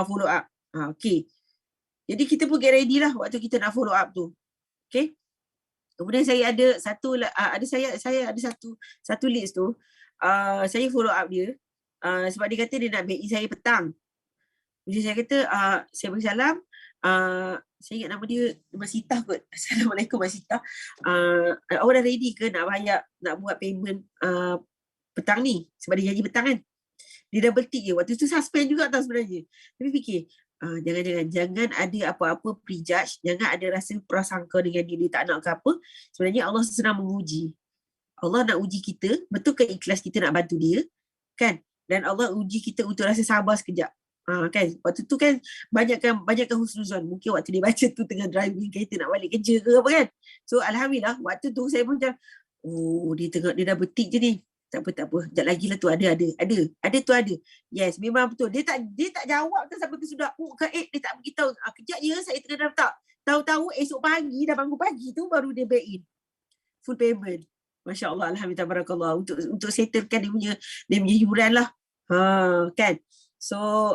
Follow up. Okay. Jadi kita pun get ready lah waktu kita nak follow up tu. Okay. Kemudian saya ada saya ada satu list tu. Saya follow up dia. Sebab dia kata dia nak BI saya petang. Jadi saya kata, saya beri salam. Saya ingat nama dia Masitah kot. Assalamualaikum Masitah. Awak dah ready ke nak bayar, nak buat payment petang ni? Sebab dia janji petang kan. Dia double tick je. Waktu tu suspend juga tau sebenarnya. Tapi fikir, jangan ada apa-apa prejudge, jangan ada rasa prasangka dengan dia tak nak ke apa. Sebenarnya Allah sedang menguji. Allah nak uji kita, betul ke ikhlas kita nak bantu dia, kan? Dan Allah uji kita untuk rasa sabar sekejap. Kan? Waktu tu kan banyakkan husnuzon. Mungkin waktu dia baca tu tengah driving kereta nak balik kerja ke apa kan. So Alhamdulillah waktu tu saya pun macam, dia dah betik je ni. Tak apa. Sekejap lagi lah tu ada tu ada. Yes, memang betul. Dia tak jawab tu sampai ke sudah. Dia tak beritahu. Kejap je saya tengah daftar. Tahu-tahu esok pagi, dah bangun pagi tu baru dia back in. Full payment. Masya Allah, Alhamdulillah, barakallah. Untuk settlekan dia punya hiburan lah. Kan? So,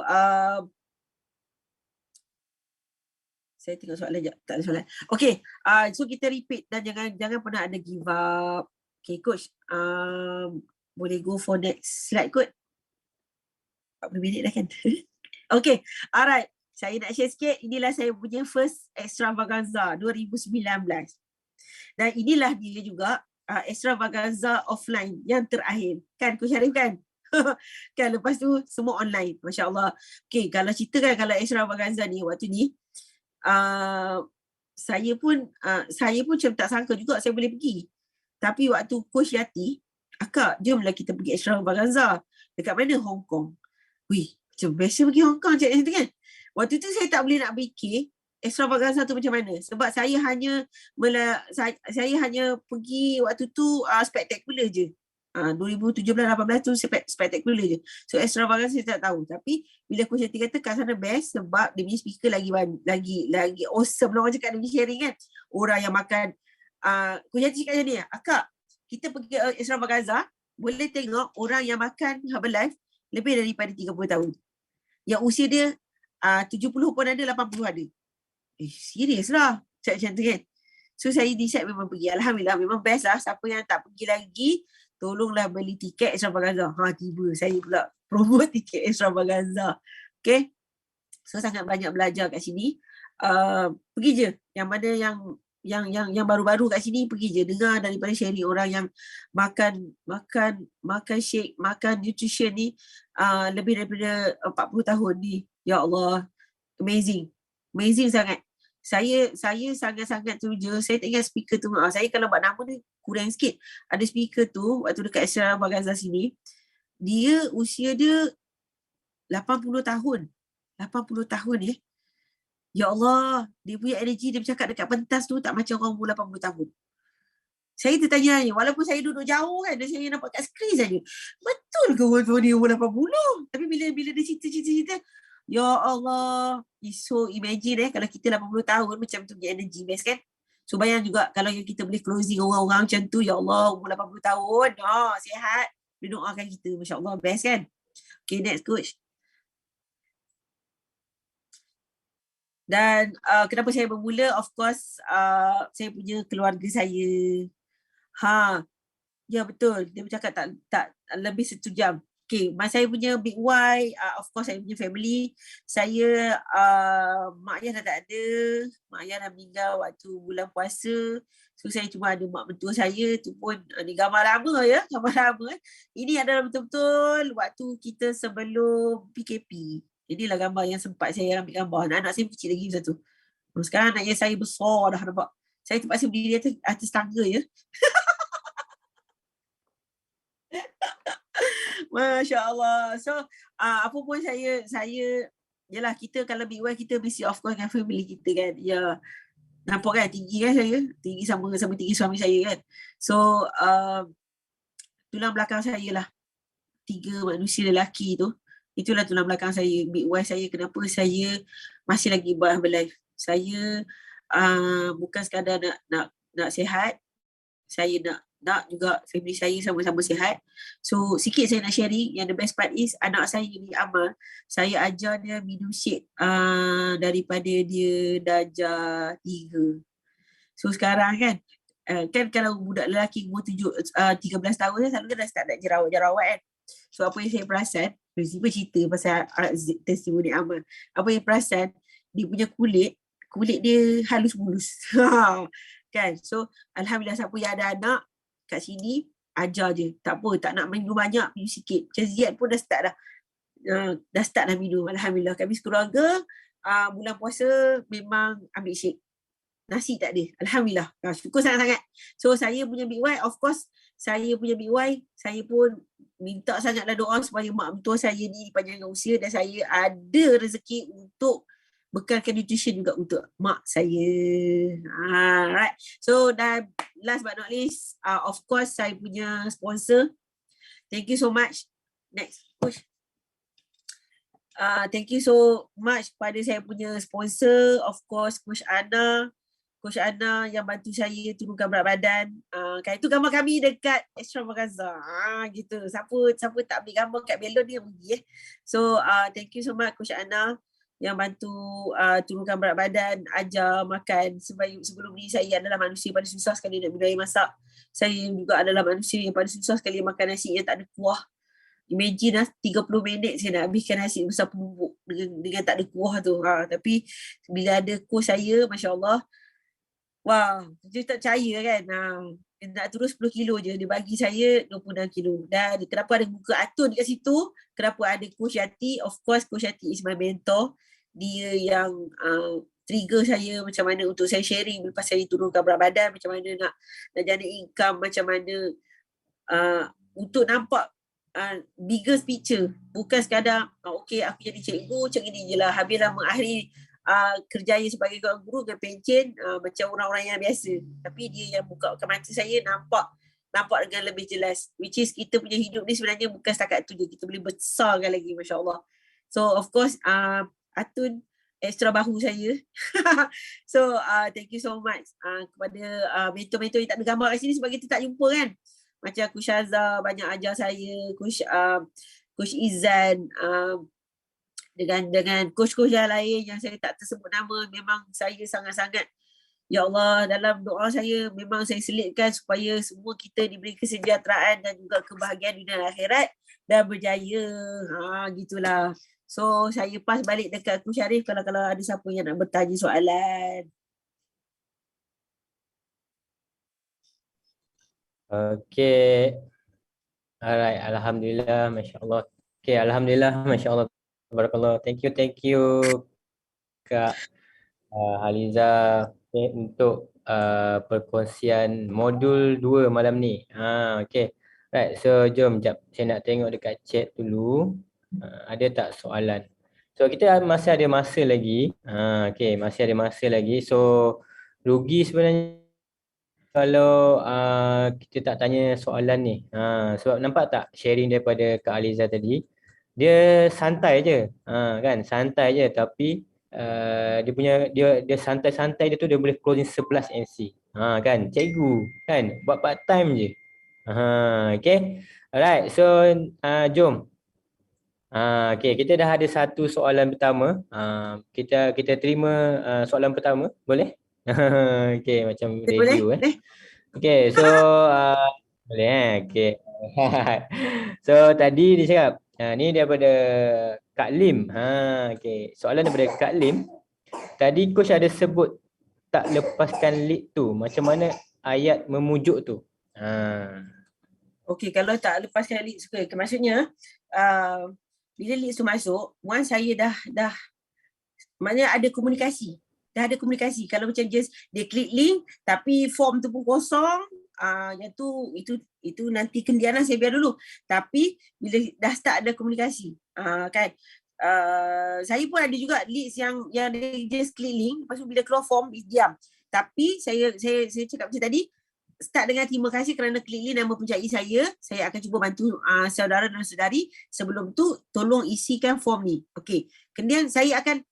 saya tengok soalan je. Tak ada soalan. Okay. So kita repeat dan jangan pernah ada give up. Okay, coach. Boleh go for next slide kot. 40 minit dah kan? Okay, alright. Saya nak share sikit. Inilah saya punya first extravaganza 2019. Dan inilah dia juga extravaganza offline yang terakhir. Kan, Coach Syarif kan? Kan, lepas tu semua online. Masya Allah. Okay, kalau cerita kan, kalau extravaganza ni, waktu ni, saya pun macam tak sangka juga saya boleh pergi. Tapi waktu Coach Yati, akak, jomlah kita pergi extravaganza. Dekat mana? Hong Kong. Wih, macam biasa pergi Hong Kong macam tu kan. Waktu tu saya tak boleh nak fikir extravaganza tu macam mana. Sebab saya hanya pergi waktu tu spektakular je. 2017-18 tu spektakular je. So extravaganza saya tak tahu. Tapi bila Coach Yati kata kat sana best sebab dia punya speaker lagi awesome lah orang cakap dia punya sharing kan. Orang yang makan Coach Yati cakap macam ni, akak, kita pergi extravaganza, boleh tengok orang yang makan Herbalife lebih daripada 30 tahun. Yang usia dia 70 pun ada, 80 ada. Serius lah. Macam tu kan. So saya decide memang pergi. Alhamdulillah, memang best lah. Siapa yang tak pergi lagi, tolonglah beli tiket extravaganza. Tiba saya pula promote tiket extravaganza. Okay. So sangat banyak belajar kat sini. Pergi je. Yang mana yang baru-baru kat sini, pergi je dengar daripada sharing orang yang makan shake, makan nutrition ni lebih daripada 40 tahun ni. Ya Allah, amazing sangat. Saya sangat-sangat teruja. Saya tak ingat speaker tu. Saya kalau buat nama ni kurang sikit. Ada speaker tu waktu dekat extravaganza sini, dia usia dia 80 tahun. 80 tahun ya. Ya Allah, dia punya energi dia bercakap dekat pentas tu tak macam orang umur 80 tahun. Saya tertanya, walaupun saya duduk jauh kan, dan saya nampak kat skrin saja. Betul ke orang tua dia umur 80? Tapi bila dia cerita, ya Allah, so imagine kalau kita 80 tahun macam tu punya energi best kan. So bayang juga kalau kita boleh closing orang-orang macam tu, ya Allah, umur 80 tahun, sihat, dia doakan kita, Masya Allah, best kan. Okay, next coach. Dan kenapa saya bermula, of course, saya punya keluarga saya. Ya betul, dia bercakap tak lebih 1 jam. Okay, saya punya big why, of course saya punya family. Saya, mak ayah dah tak ada. Mak ayah dah meninggal waktu bulan puasa. So saya cuma ada mak mentua saya, tu pun ni gambar lama ya, Ini adalah betul-betul waktu kita sebelum PKP. Inilah gambar yang sempat saya ambil gambar. Anak saya kecil lagi masa tu. Sekarang anak saya besar dah, nampak. Saya terpaksa berdiri atas tangga ya. Masya Allah. So, apa pun saya Yelah, kita kalau big wife kita mesti of course dengan family kita kan. Ya, nampak kan tinggi kan saya, tinggi sama tinggi suami saya kan. So tulang belakang saya lah, 3 manusia lelaki tu, itulah tulang belakang saya, big wife saya. Kenapa saya masih lagi berlife? Saya bukan sekadar nak sihat, saya nak juga family saya sama-sama sihat. So sikit saya nak sharing, yang the best part is anak saya ni Amal, saya ajar dia minum shake daripada dia darjah 3. So sekarang kan, kan kalau budak lelaki umur 13 tahun kan, selalu dah start nak jerawat kan. So apa yang saya perasan, tiba cerita pasal testimoni Amal, apa yang perasan, dia punya kulit dia halus mulus. Kan. So alhamdulillah, siapa yang ada anak kat sini, ajar je. Tak apa, tak nak minum banyak, minum sikit. Macam Ziad pun dah start dah minum. Alhamdulillah. Kami sekeluarga bulan puasa memang ambil shake. Nasi tak ada. Alhamdulillah. Syukur sangat-sangat. So saya punya big wife, of course, saya punya big wife, saya pun minta sangatlah doa supaya mak mentua saya ni panjangkan usia dan saya ada rezeki untuk bekalkan nutrition juga untuk mak saya. Right. So dan last but not least, of course saya punya sponsor. Thank you so much. Next, push. Thank you so much pada saya punya sponsor, of course Coach Ana yang bantu saya turunkan berat badan. Kan itu gambar kami dekat Extravaganza. Gitu. Siapa tak ambil gambar kat Belon ni yang pergi. So thank you so much Coach Ana yang bantu turunkan berat badan, ajar makan. Sebelum ni saya adalah manusia paling susah sekali nak minum air masak. Saya juga adalah manusia yang paling susah sekali makan nasi yang tak ada kuah. Imagine 30 minit saya nak habiskan nasi besar penumbuk dengan tak ada kuah tu. Tapi bila ada coach saya, Masya Allah, wah, dia tak percaya kan. Dia nak turun 10 kilo je. Dia bagi saya 26 kilo. Dan kenapa ada muka Atun dekat situ, kenapa ada Coach Yati, of course Coach Yati is my mentor. Dia yang trigger saya macam mana untuk saya sharing lepas saya turunkan berat badan, macam mana nak jana income, macam mana untuk nampak biggest picture. Bukan sekadar okay aku jadi cikgu, macam ini je lah. Habislah mengakhiri kerjaya sebagai guru dengan pencen macam orang-orang yang biasa. Tapi dia yang bukakan mata saya, nampak dengan lebih jelas. Which is kita punya hidup ni sebenarnya bukan setakat tu je, kita boleh besarkan lagi, Masya Allah. So of course Atun extra bahu saya. So thank you so much kepada mentor-mentor yang tak ada gambar kat sini sebab kita tak jumpa kan. Macam Coach Shazza banyak ajar saya, Coach Izan, dengan coach-coach yang lain yang saya tak tersebut nama. Memang saya sangat-sangat, ya Allah, dalam doa saya memang saya selitkan supaya semua kita diberi kesejahteraan dan juga kebahagiaan dunia dan akhirat dan berjaya. Gitulah. So saya pas balik dekat Coach Sharif kalau ada siapa yang nak bertanya soalan. Okay. Alright, alhamdulillah, masya-Allah. Okay, alhamdulillah, masya-Allah. Barakallah. Thank you Kak Haliza untuk perkongsian modul 2 malam ni. Okay. Right, so jom jap saya nak tengok dekat chat dulu. Ada tak soalan? So kita masih ada masa lagi. Okay, masih ada masa lagi. So rugi sebenarnya kalau kita tak tanya soalan ni. Sebab nampak tak sharing daripada Kak Aliza tadi, dia santai je, kan, santai je, tapi dia santai-santai dia tu dia boleh closing 11 MC. Kan, cikgu kan buat part time je. Okay. Alright, so jom. Okay, kita dah ada satu soalan pertama. Kita terima soalan pertama, boleh? Okay, macam radio Okay, so boleh okay. So tadi dia cakap ni daripada Kak Lim. Okay, soalan daripada Kak Lim. Tadi coach ada sebut tak lepaskan lead tu, macam mana ayat memujuk tu? Okay, kalau tak lepaskan lead suka, maksudnya bila lead tu masuk, once saya dah maknanya ada komunikasi. Dah ada komunikasi. Kalau macam just dia klik link tapi form tu pun kosong, yang tu itu nanti kendianan saya biar dulu. Tapi bila dah start ada komunikasi, kan, saya pun ada juga leads yang dia just klik link, lepas tu bila keluar form dia diam. Tapi saya cakap macam tadi, start dengan terima kasih kerana klik link nama pencari saya akan cuba bantu saudara dan saudari. Sebelum tu tolong isikan form ni. Okey. Kemudian saya akan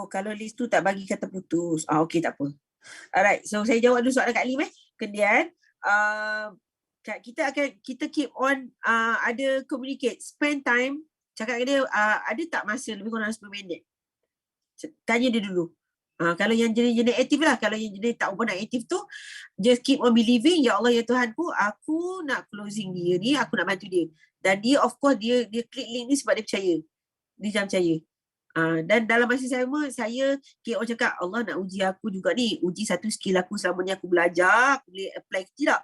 kalau list tu tak bagi kata putus. Okey, tak apa. Alright, so saya jawab dulu soalan Kak Lim. Kemudian kita keep on ada communicate, spend time, cakap dengan dia ada tak masa lebih kurang 10 minit. Tanya dia dulu. Kalau yang jenis aktif lah, kalau yang jenis tak nak aktif tu, just keep on believing, ya Allah ya Tuhanku, aku nak closing dia ni, aku nak bantu dia. Dan dia of course dia klik link ni sebab dia percaya. Dia jangan percaya. Dan dalam masa sama, saya keep on cakap, Allah nak uji aku juga ni, uji satu skill aku selama ni aku belajar, aku boleh apply ke tidak.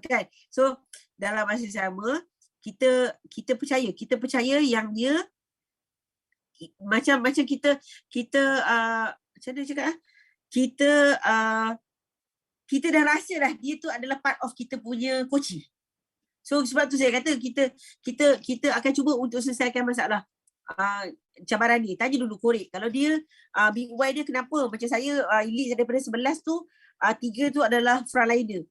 Kan? So dalam masa sama, kita percaya yang dia macam kita macam mana cakap kita dah rasa dah dia tu adalah part of kita punya coaching. So sebab tu saya kata kita akan cuba untuk selesaikan masalah cabaran ni. Tanya dulu, korek. Kalau dia big Y dia kenapa? Macam saya elite daripada 11 tu 3 tu adalah frontliner.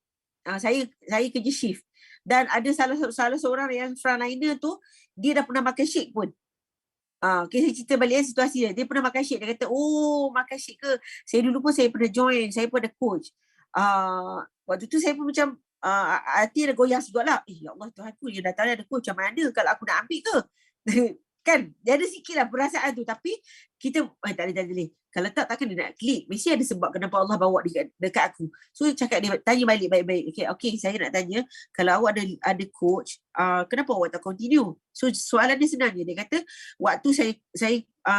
Saya kerja shift. Dan ada salah seorang yang frontliner tu dia dah pernah makan shake pun. Okay, saya cerita balik situasi dia. Dia pernah makan shake. Dia kata, makan shake ke? Saya dulu pun saya pernah join. Saya pun ada coach. Waktu tu saya pun macam hati ada goyah jugalah. Ya Allah Tuhanku, dia datang ada coach macam mana kalau aku nak ambil ke? Kan? Dia ada sikit lah perasaan tu. Tapi kita, tak boleh. Kalau takkan dia nak klik. Mesti ada sebab kenapa Allah bawa dekat aku. So cakap dia, tanya balik baik-baik. Okay, saya nak tanya, kalau awak ada coach, kenapa awak tak continue? So soalan dia senang je. Dia kata, waktu saya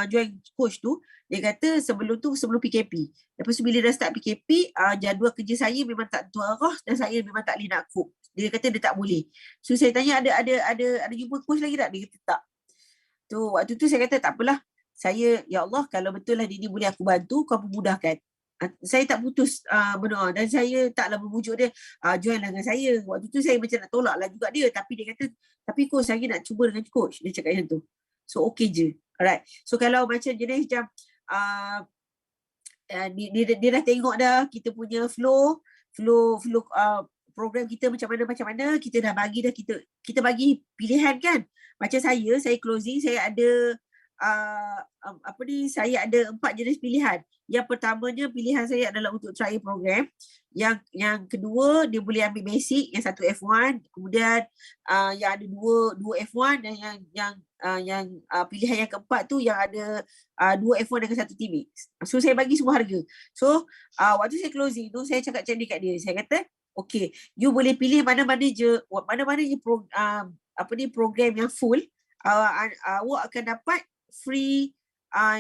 join coach tu, dia kata sebelum PKP. Lepas tu bila dah start PKP, jadual kerja saya memang tak tentu arah dan saya memang tak boleh nak cope. Dia kata dia tak boleh. So saya tanya ada jumpa coach lagi tak? Dia kata tak. Tu waktu tu saya kata tak apalah. Saya, ya Allah, kalau betul lah dia ni boleh aku bantu, kau memudahkan. Saya tak putus berdoa dan saya taklah memujuk dia join lah dengan saya. Waktu tu saya macam nak tolak lah juga dia, tapi dia kata, tapi coach saya nak cuba dengan coach. Dia cakap macam tu. So okay je. Alright. So kalau macam jenis macam dia dah tengok dah kita punya flow program kita macam mana, kita dah bagi dah, kita bagi pilihan kan. Macam saya closing, saya ada saya ada 4 jenis pilihan. Yang pertamanya pilihan saya adalah untuk trial program. Yang kedua dia boleh ambil basic, yang satu F1, kemudian yang ada dua F1 dan yang pilihan yang keempat tu yang ada 2 F1 dengan 1 TMX. So saya bagi semua harga. So waktu saya closing tu saya cakap macam ni kat dia. Saya kata, okay, you boleh pilih mana-mana je program yang full, awak akan dapat free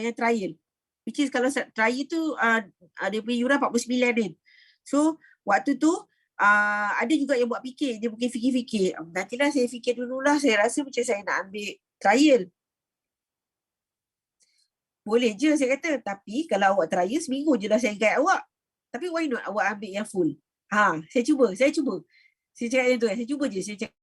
yang trial. Which is kalau trial tu dia punya yuran 49 kan. So waktu tu ada juga yang buat fikir, dia mungkin fikir-fikir. Nantilah saya fikir dululah, saya rasa macam saya nak ambil trial. Boleh je saya kata, tapi kalau awak trial seminggu je lah saya guide awak. Tapi why not awak ambil yang full? Saya cuba. Saya cakap macam tu, saya cuba je. Saya cakap,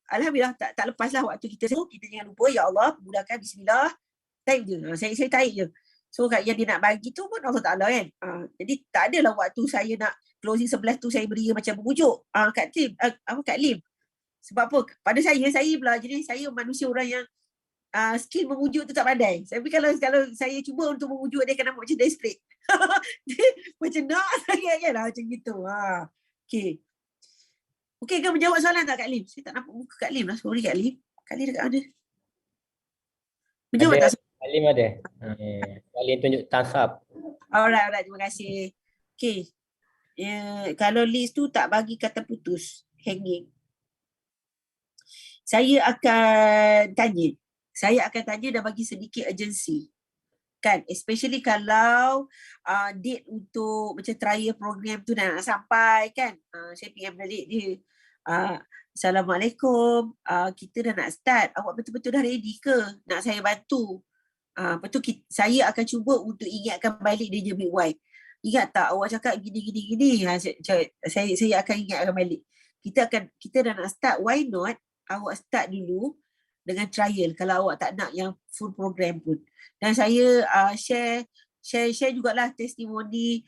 alhamdulillah tak lepaslah waktu kita jangan lupa, ya Allah mudahkan, bismillah, tarik je. Saya tarik je. So yang dia nak bagi tu pun Allah Ta'ala kan. Jadi tak adalah waktu saya nak closing 11 tu saya beri macam memujuk Kak Lim. Sebab apa? Pada saya pula, jadi saya manusia orang yang skill memujuk tu tak pandai. Tapi kalau saya cuba untuk memujuk dia akan nampak macam desperate. Macam nak sangat kan macam gitu. Okay, kau menjawab soalan tak Kak Lim? Saya tak nampak muka Kak Lim lah. Sorry Kak Lim. Kak Lim dekat mana? Menjawab tak? Kak Lim ada. Kak Lim tunjuk thumbs up. Alright. Terima kasih. Okay. Kalau list tu tak bagi kata putus, hanging. Saya akan tanya dan bagi sedikit urgency. Kan, especially kalau date untuk macam trial program tu dah nak sampai kan. Saya PM balik dia. Assalamualaikum, kita dah nak start. Awak betul-betul dah ready ke? Nak saya bantu? Lepas tu saya akan cuba untuk ingatkan balik dia je big Y. ingat tak awak cakap gini. Saya akan ingatkan balik. Kita dah nak start, why not awak start dulu dengan trial kalau awak tak nak yang full program pun. Dan saya share jugalah testimoni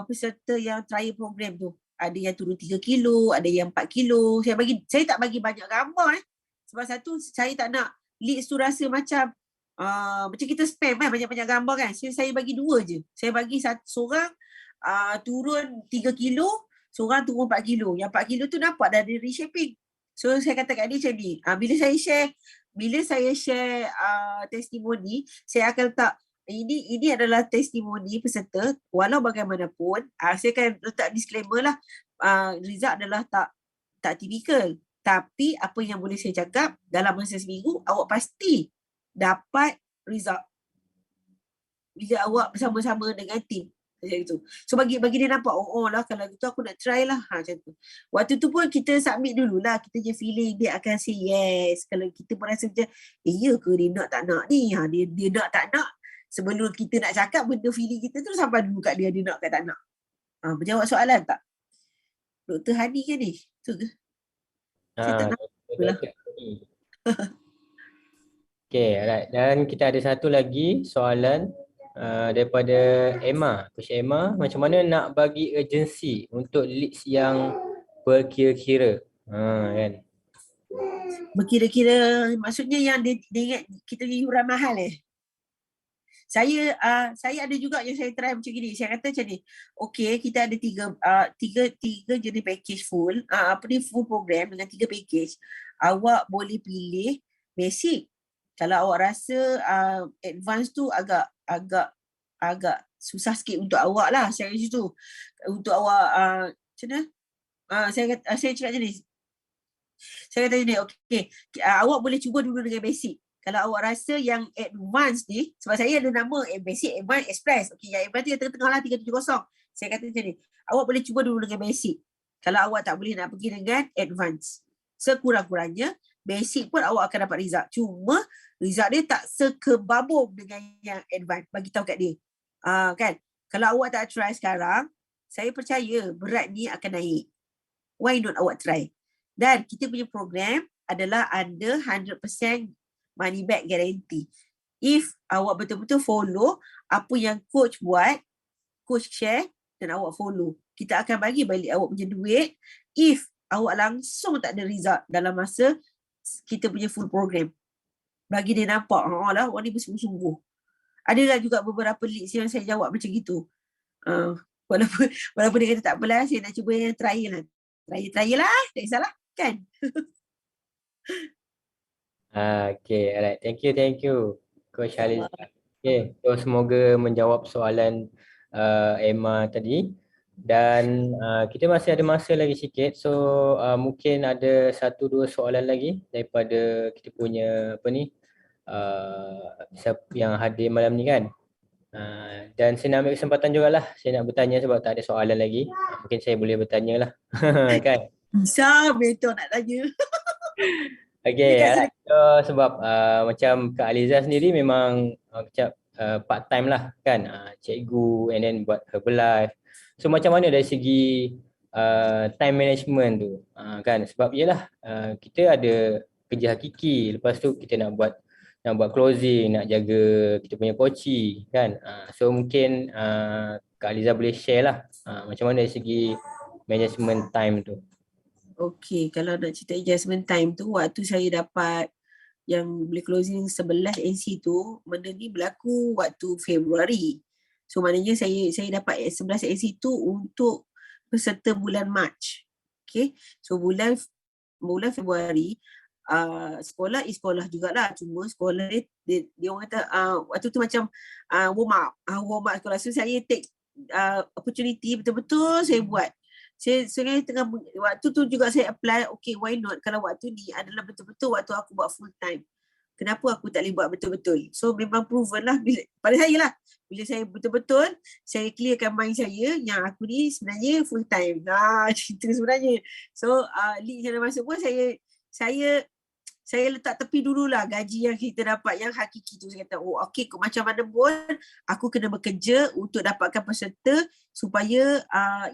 peserta yang trial program tu. Ada yang turun 3 kilo, ada yang 4 kilo. Saya tak bagi banyak gambar sebab satu, saya tak nak leads tu rasa macam kita spam banyak-banyak gambar kan. So, saya bagi 2 je. Saya bagi seorang turun 3 kilo, seorang turun 4 kilo. Yang 4 kilo tu nampak dah ada reshaping. So saya kata kat dia macam ni, bila saya share testimoni, saya akan letak ini adalah testimoni peserta. Walau bagaimanapun, saya akan letak disclaimer lah, result adalah tak tipikal. Tapi apa yang boleh saya cakap, dalam masa seminggu awak pasti dapat result bila awak bersama-sama dengan tim. Macam itu. So bagi dia nampak, oh lah kalau gitu aku nak try lah. Macam tu. Waktu tu pun kita submit dululah. Kita je feeling dia akan say yes. Kalau kita pun rasa macam, ya ke dia nak tak nak ni. Dia nak tak nak. Sebelum kita nak cakap benda feeling kita tu sampai dulu kat dia nak ke tak nak. Menjawab soalan tak? Dr. Hani ke ni? Tu ke? Saya tak nak. Okay, alright. Dan kita ada satu lagi soalan daripada Emma. Coach Emma, macam mana nak bagi urgency untuk leads yang berkira-kira? Kan? Berkira-kira maksudnya yang dia ingat kita yuran mahal Saya ada juga yang saya try macam gini. Saya kata macam ni. Okay, kita ada tiga jenis package full. Full program dengan 3 package. Awak boleh pilih basic. Kalau awak rasa advance tu agak susah sikit untuk awak lah. Saya kata situ. Untuk awak macam mana? Saya cakap macam ni. Saya kata macam ni. Okay. Awak boleh cuba dulu dengan basic. Kalau awak rasa yang advance ni, sebab saya ada nama basic, advance, express. Okay, yang advance tu yang tengah-tengah lah 370. Saya kata macam ni. Awak boleh cuba dulu dengan basic. Kalau awak tak boleh nak pergi dengan advance. Sekurang-kurangnya, basic pun awak akan dapat result. Cuma, result dia tak sekebabung dengan yang advance. Bagi tahu kat dia. Kan? Kalau awak tak try sekarang, saya percaya berat ni akan naik. Why not awak try? Dan kita punya program adalah under 100% money back guarantee. If awak betul-betul follow apa yang coach buat, coach share dan awak follow, kita akan bagi balik awak punya duit if awak langsung tak ada result dalam masa kita punya full program. Bagi dia nampak, lah awak ni bersungguh-sungguh. Adalah juga beberapa leads yang saya jawab macam gitu. Walaupun dia kata tak apalah, saya nak cuba yang trial lah. Trial lah, tak kisahlah, kan? Okay, alright. Thank you, Coach Aliza. Okay, so semoga menjawab soalan Emma tadi. Dan kita masih ada masa lagi sikit. So mungkin ada 1-2 soalan lagi daripada kita punya yang hadir malam ni kan. Dan saya nak ambil kesempatan jugalah. Saya nak bertanya sebab tak ada soalan lagi. Mungkin saya boleh bertanya lah. Kan? Bisa, betul nak tanya. Okay, so, sebab macam Kak Aliza sendiri memang part time lah kan, cikgu and then buat Herbalife. So macam mana dari segi time management tu kan, sebab yelah kita ada kerja hakiki, lepas tu kita nak buat closing, nak jaga kita punya koci kan. So mungkin Kak Aliza boleh share lah macam mana dari segi management time tu. Okay, kalau nak cerita adjustment time tu, waktu saya dapat yang boleh closing 11 NC tu, benda ni berlaku waktu Februari. So maknanya saya dapat 11 NC tu untuk peserta bulan Mac. Okay, so bulan Februari, sekolah jugalah. Cuma sekolah dia orang kata waktu tu macam warm up sekolah. So saya take opportunity betul-betul saya buat. Saya tengah waktu tu juga saya apply, okay why not, kalau waktu ni adalah betul-betul waktu aku buat full time, kenapa aku tak boleh buat betul-betul. So memang proven lah pada saya lah, bila saya betul-betul saya clearkan mind saya yang aku ni sebenarnya full time. Cerita sebenarnya. So lead yang masuk pun saya saya letak tepi dululah gaji yang kita dapat yang hakiki tu. Saya kata, oh okey, macam mana pun aku kena bekerja untuk dapatkan peserta supaya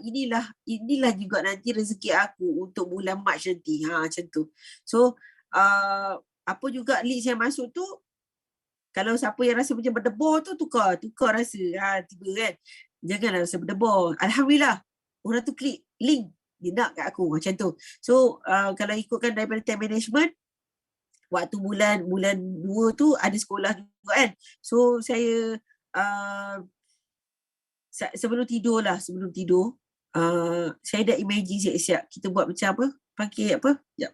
inilah juga nanti rezeki aku untuk bulan Mac nanti. Macam tu. So apa juga lead saya masuk tu, kalau siapa yang rasa macam berdebar tu, tukar rasa. Tiba kan. Janganlah rasa berdebar. Alhamdulillah, orang tu klik link. Dia nak kat aku macam tu. So kalau ikutkan daripada time management, waktu bulan 2 tu ada sekolah juga kan. So saya sebelum tidur saya dah imagine siap-siap kita buat macam apa, pakai apa, sekejap.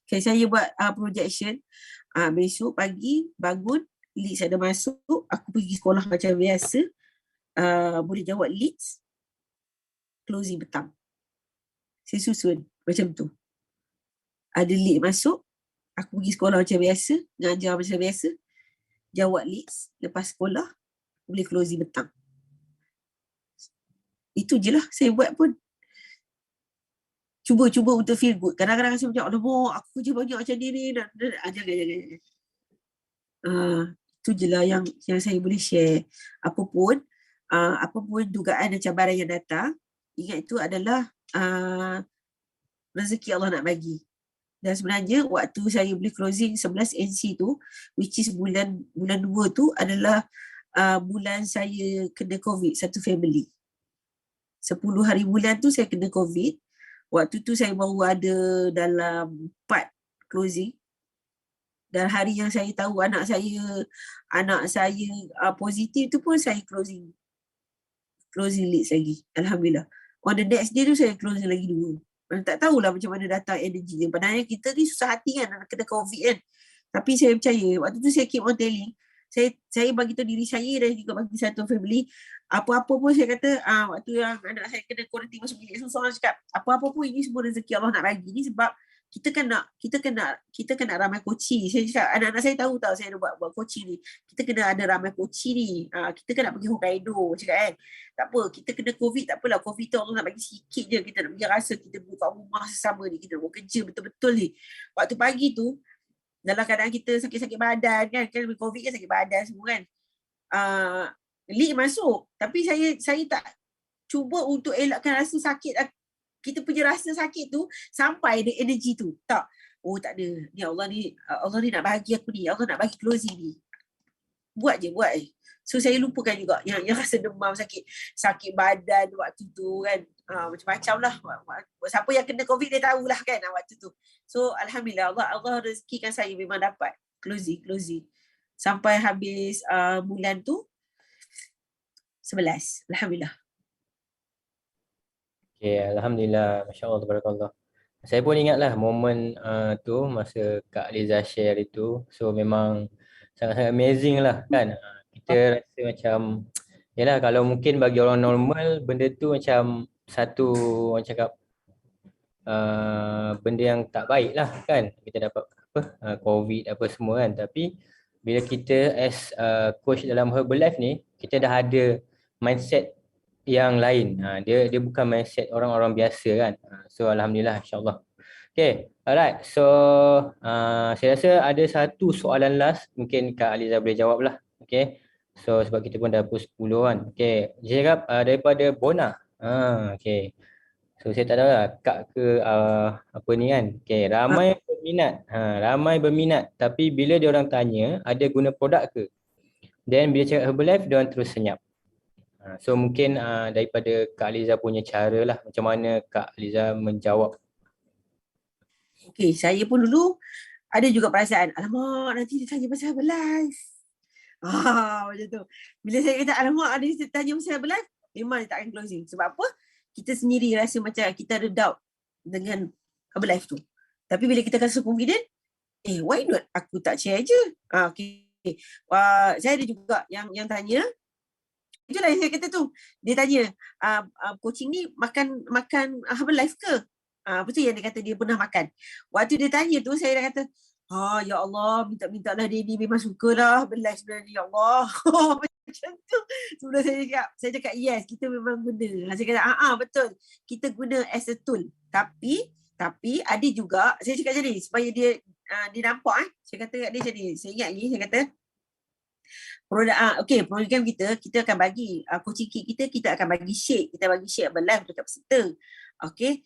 Okay, saya buat projection. Besok pagi bangun, leads ada masuk, aku pergi sekolah macam biasa, boleh jawab leads, closing petang. Saya susun macam tu. Ada lead masuk, aku pergi sekolah macam biasa, ngajar macam biasa, jawab leads, lepas sekolah, boleh closing petang. Itu je lah saya buat pun. Cuba untuk feel good. Kadang-kadang rasa macam, alamak, aku kerja banyak macam ni. Jangan. Itu je lah yang saya boleh share. Apapun dugaan dan cabaran yang datang, ingat itu adalah rezeki Allah nak bagi. Dan sebenarnya waktu saya boleh closing 11 NC tu, which is bulan 2 tu adalah bulan saya kena COVID, satu family. 10 hari bulan tu saya kena COVID. Waktu tu saya baru ada dalam 4 closing. Dan hari yang saya tahu anak saya positif tu pun saya closing leads lagi. Alhamdulillah. On the next day tu saya closing lagi 2. Mana tak tahulah macam mana datang energi dia. Padahal kita ni susah hati kan nak kena COVID kan. Tapi saya percaya, waktu tu saya keep on telling, saya bagi tahu diri saya dan juga bagi satu family, apa-apa pun saya kata, waktu yang anak saya kena quarantine masuk bilik susah, orang cakap, apa-apa pun ini semua rezeki Allah nak bagi ni, sebab kita kena ramai koci. Saya cakap, anak-anak saya tahu saya ada buat koci ni. Kita kena ada ramai koci ni. Kita kena pergi Hokkaido, cakap kan. Tak apa, kita kena COVID, tak apalah. COVID tu Allah nak bagi sikit je. Kita nak bagi rasa kita buka rumah sesama ni. Kita nak buat kerja betul-betul ni. Waktu pagi tu, dalam keadaan kita sakit-sakit badan kan. Kan COVID kan sakit badan semua kan. Lead masuk. Tapi saya tak cuba untuk elakkan rasa sakit. Kita punya rasa sakit tu sampai ada energi tu. Tak. Oh tak ada. Ni Allah ni nak bagi aku ni. Allah nak bagi closing ni. Buat je. So saya lupakan juga yang rasa demam, sakit badan waktu tu kan. Macam-macam lah. Siapa yang kena COVID dia tahulah kan waktu tu. So Alhamdulillah Allah rezekikan saya memang dapat closing. Sampai habis bulan tu 11. Alhamdulillah. Okay, Alhamdulillah. Masya Allah, tabarakallah. Saya pun ingatlah momen tu masa Kak Liza share itu. So memang sangat-sangat amazing lah kan. Kita rasa macam, yalah kalau mungkin bagi orang normal, benda tu macam satu, orang cakap, benda yang tak baik lah kan. Kita dapat COVID apa semua kan. Tapi bila kita as coach dalam Herbalife ni, kita dah ada mindset yang lain. Dia bukan mindset orang-orang biasa kan. So Alhamdulillah, insyaAllah. Okay, alright. So saya rasa ada satu soalan last, mungkin Kak Aliza boleh jawab lah. Okay, so sebab kita pun dah pukul 10 kan. Okay, saya cakap daripada Bona. Okay, so saya tak tahu lah Kak ke apa ni kan. Okay, ramai berminat tapi bila dia orang tanya ada guna produk ke, then bila cakap Herbalife dia orang terus senyap. So mungkin daripada Kak Aliza punya cara lah, macam mana Kak Aliza menjawab. Okay, saya pun dulu ada juga perasaan, alamak nanti dia tanya pasal Herbalife. Macam tu. Bila saya kata alamak ada dia tanya pasal Herbalife, memang dia tak akan closing. Sebab apa? Kita sendiri rasa macam kita ada doubt dengan Herbalife tu. Tapi bila kita rasa confident, why not aku tak share je. Okay. Saya ada juga yang tanya, itulah yang saya kata tu. Dia tanya, coaching ni makan Herbalife ke? Betul yang dia kata dia pernah makan. Waktu dia tanya tu, saya dah kata, ya Allah, minta-mintalah dia ni memang sukalah Herbalife sebenarnya, ya Allah. Macam tu. Sebelum saya cakap, yes, kita memang guna. Saya kata, betul. Kita guna as a tool. Tapi ada juga, saya cakap macam ni, supaya dia dia nampak saya kata kat dia macam ni. Saya ingat lagi saya kata program kita akan bagi coaching kit kita akan bagi shake, kita bagi shake live dekat peserta. Okey.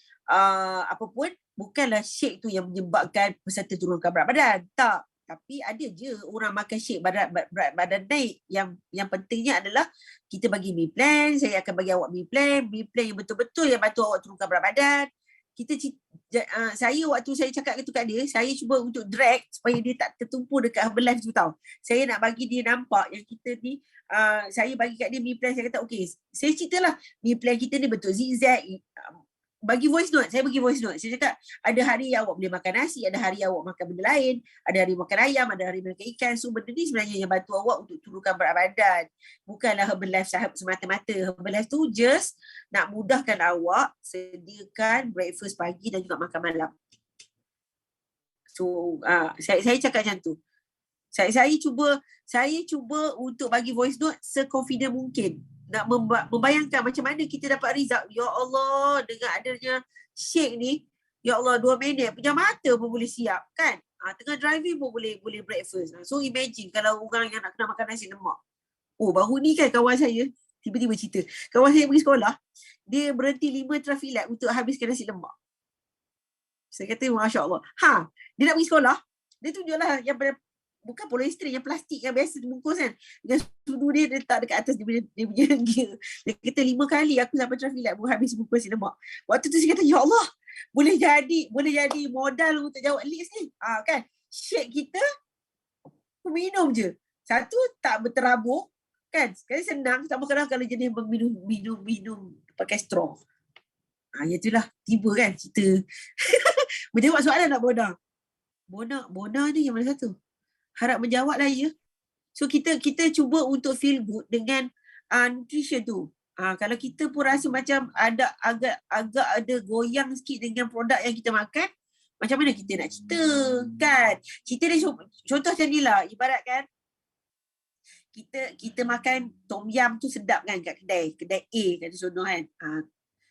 Apa pun bukanlah shake tu yang menyebabkan peserta turunkan berat badan. Tak. Tapi ada je orang makan shake berat badan naik. Yang pentingnya adalah kita bagi meal plan, saya akan bagi awak meal plan yang betul-betul yang bantu awak turunkan berat badan. Saya waktu saya cakap itu kat dia, saya cuba untuk drag supaya dia tak tertumpu dekat Herbalife tu tau. Saya nak bagi dia nampak yang kita ni, saya bagi kat dia meal plan, saya kata okey, saya ceritalah meal plan kita ni betul zigzag. Bagi voice note, saya bagi voice note. Saya cakap ada hari awak boleh makan nasi, ada hari awak makan benda lain, ada hari makan ayam, ada hari makan ikan. So benda ni sebenarnya yang bantu awak untuk turunkan berat badan. Bukanlah Herbalife semata-mata. Herbalife tu just nak mudahkan awak sediakan breakfast pagi dan juga makan malam. So saya cakap macam tu. Saya cuba untuk bagi voice note se-confident mungkin. Nak membayangkan macam mana kita dapat result. Ya Allah, dengan adanya shake ni, ya Allah 2 minit pejam mata pun boleh siap kan. Tengah driving pun boleh breakfast. So imagine kalau orang yang nak kena makan nasi lemak. Oh, baru ni kan kawan saya tiba-tiba cerita. Kawan saya pergi sekolah, dia berhenti 5 traffic light untuk habiskan nasi lemak. Saya kata Masya Allah. Dia nak pergi sekolah, dia tunjuklah yang bukan polister, yang plastik yang biasa dibungkus kan. Dengan sudu dia letak dekat atas dia punya gear. Dia kata 5 kali aku sampai traffic light pun habis bungkus nasi lemak. Waktu tu saya kata, ya Allah, boleh jadi modal untuk jawab list ni. Kan, shake kita minum je. Satu, tak berterabur. Kan, sekali senang. Tak berkenal kalau jenis minum pakai straw. Itulah, tiba kan cerita. Menjawab soalan tak Bona ni yang mana satu? Harap menjawab lah ya. So kita cuba untuk feel good dengan nutrition tu. Kalau kita pun rasa macam ada agak ada goyang sikit dengan produk yang kita makan, macam mana kita nak cerita kan? Cerita dia contoh macam ni lah, ibaratkan kita makan tom yum tu sedap kan kat kedai A kata contoh kan.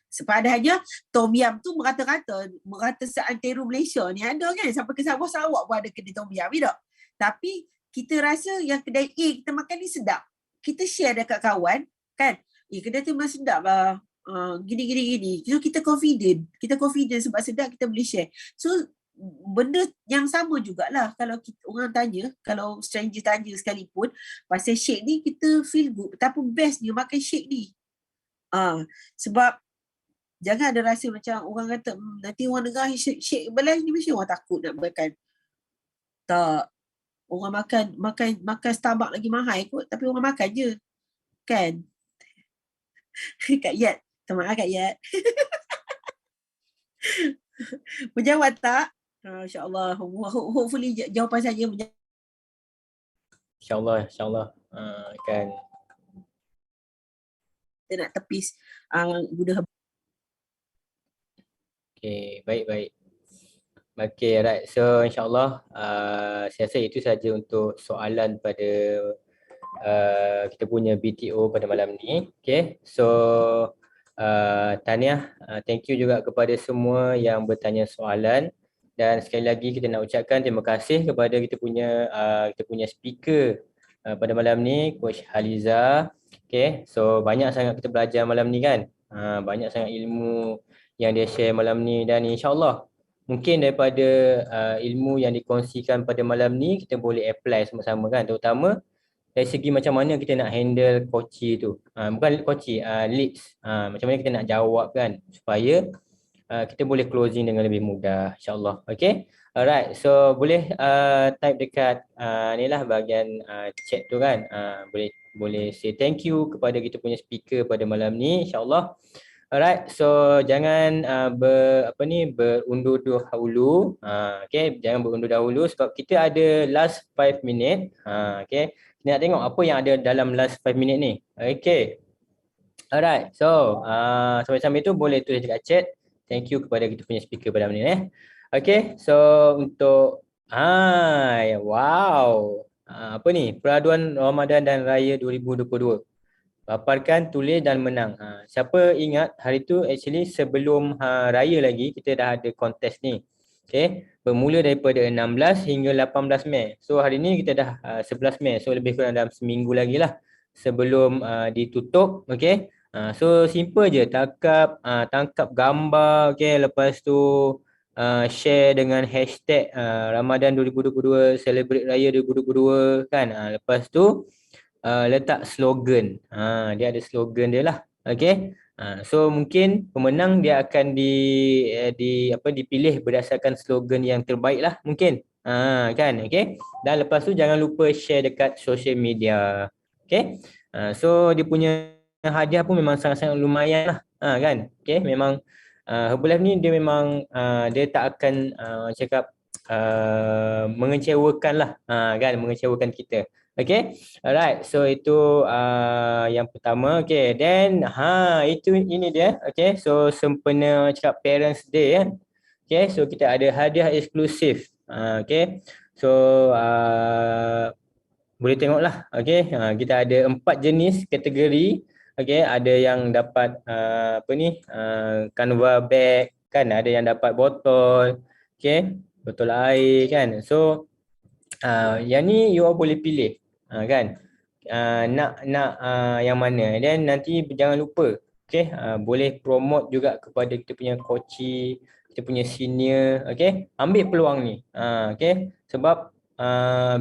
Sepadahnya tom yum tu merata seantero Malaysia ni ada kan, sampai ke Sabah Sarawak pun ada kedai tom yum tak? Tapi kita rasa yang kedai A kita makan ni sedap. Kita share dekat kawan kan. Kedai tu memang sedap lah. Gini. So kita confident sebab sedap kita boleh share. So benda yang sama jugalah kalau orang tanya, kalau stranger tanya sekalipun pasal shake ni, kita feel good. Betapa best dia makan shake ni. Sebab jangan ada rasa macam orang kata nanti orang dengar shake Herbalife ni mesti orang takut nak makan. Tak. Orang makan Starbucks lagi mahal kot, tapi orang makan je. Kan? Kak Yat. Terima kasih Kak Yat. Menjawab tak? InsyaAllah. Hopefully jawapan saya menjawab. InsyaAllah. Kan. Kita nak tepis guna. Okay, baik. Okay, right. So insyaAllah saya rasa itu saja untuk soalan pada kita punya BTO pada malam ni. Okay, so tahniah, thank you juga kepada semua yang bertanya soalan. Dan sekali lagi kita nak ucapkan terima kasih kepada kita punya speaker pada malam ni, Coach Haliza. Okay, so banyak sangat kita belajar malam ni kan. Banyak sangat ilmu yang dia share malam ni, dan insyaAllah mungkin daripada ilmu yang dikongsikan pada malam ni kita boleh apply sama-sama kan, terutama dari segi macam mana kita nak handle coachee tu, bukan coachee, leads, macam mana kita nak jawab kan supaya kita boleh closing dengan lebih mudah, insyaAllah. Okay, alright, so boleh type dekat ni lah bahagian chat tu kan, boleh say thank you kepada kita punya speaker pada malam ni, insyaAllah. Alright, so jangan berundur dahulu. Okay, jangan berundur dahulu sebab kita ada last 5 minit. Okay, kita nak tengok apa yang ada dalam last 5 minit ni. Okay, alright, so sampai-sampai tu boleh tulis dekat chat. Thank you kepada kita punya speaker pada malam ni. Okay, so untuk wow, apa ni, peraduan Ramadan dan Raya 2022. Paparkan, tulis dan menang. Siapa ingat hari tu actually sebelum raya lagi kita dah ada kontes ni. Okay. bermula daripada 16 hingga 18 Mei. So hari ni kita dah 11 Mei. So lebih kurang dalam seminggu lagi lah sebelum ditutup. Okay. So simple je, tangkap gambar, okay. Lepas tu share dengan hashtag Ramadan 2022, Celebrate Raya 2022 kan. Lepas tu letak slogan. Dia ada slogan dia lah. Okay. So mungkin pemenang dia akan dipilih berdasarkan slogan yang terbaik lah mungkin. Kan, okay. Dan lepas tu jangan lupa share dekat social media. Okay. So dia punya hadiah pun memang sangat-sangat lumayan lah. Kan, okay. Memang Herbalife ni dia memang dia tak akan cakap mengecewakan lah. Kan, mengecewakan kita. Okay, alright. So itu yang pertama. Okay, then ini dia. Okay, so sempena cakap Parents Day kan. Okay, so kita ada hadiah eksklusif. Okay, so boleh tengok lah. Okay, kita ada 4 jenis kategori. Okay, ada yang dapat Canva bag kan, ada yang dapat botol. Okay, botol air kan. So yang ni you all boleh pilih. Kan, nak yang mana. Dan nanti jangan lupa, okay, boleh promote juga kepada kita punya coachee, kita punya senior. Okay, ambil peluang ni. Okay, sebab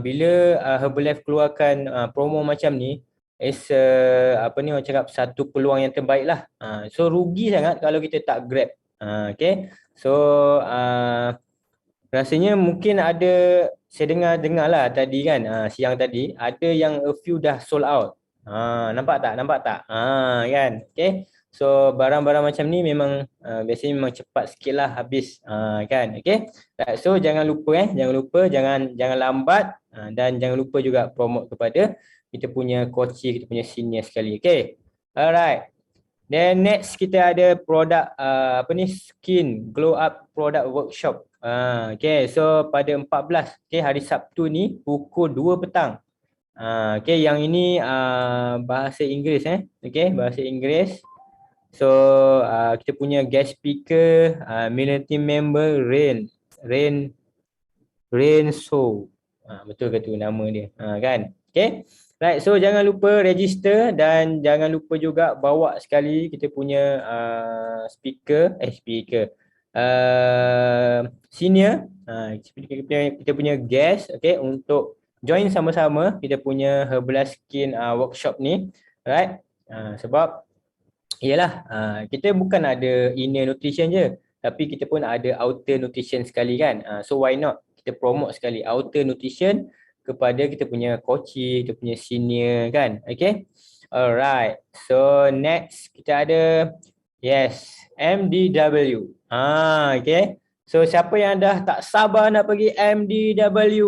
bila Herbalife keluarkan promo macam ni, orang cakap satu peluang yang terbaik lah. So rugi sangat kalau kita tak grab. Okay, so rasanya mungkin ada, saya dengar lah tadi kan, siang tadi ada yang a few dah sold out. Nampak tak? Kan. Okay. So barang-barang macam ni memang biasanya memang cepat sikit lah habis. Kan. Okay. So jangan lupa jangan lambat, dan jangan lupa juga promote kepada kita punya coachee, kita punya senior sekali. Okay. Alright. Then next kita ada produk Skin Glow Up Product Workshop. Okay, so pada 14, okay, hari Sabtu ni pukul 2 petang. Okay, yang ini bahasa Inggeris okay, bahasa Inggeris. So kita punya guest speaker Millennium member Rain So. Betul ke tu nama dia? Kan? Okay. Right, so jangan lupa register dan jangan lupa juga bawa sekali kita punya speaker senior, kita punya guest, okay, untuk join sama-sama kita punya Herbalife Skin workshop ni, right? Sebab iyalah, kita bukan ada inner nutrition je, tapi kita pun ada outer nutrition sekali kan. So why not kita promote sekali outer nutrition kepada kita punya coachee, kita punya senior kan. Okay. Alright. So next kita ada MDW. Okay. So siapa yang dah tak sabar nak pergi MDW?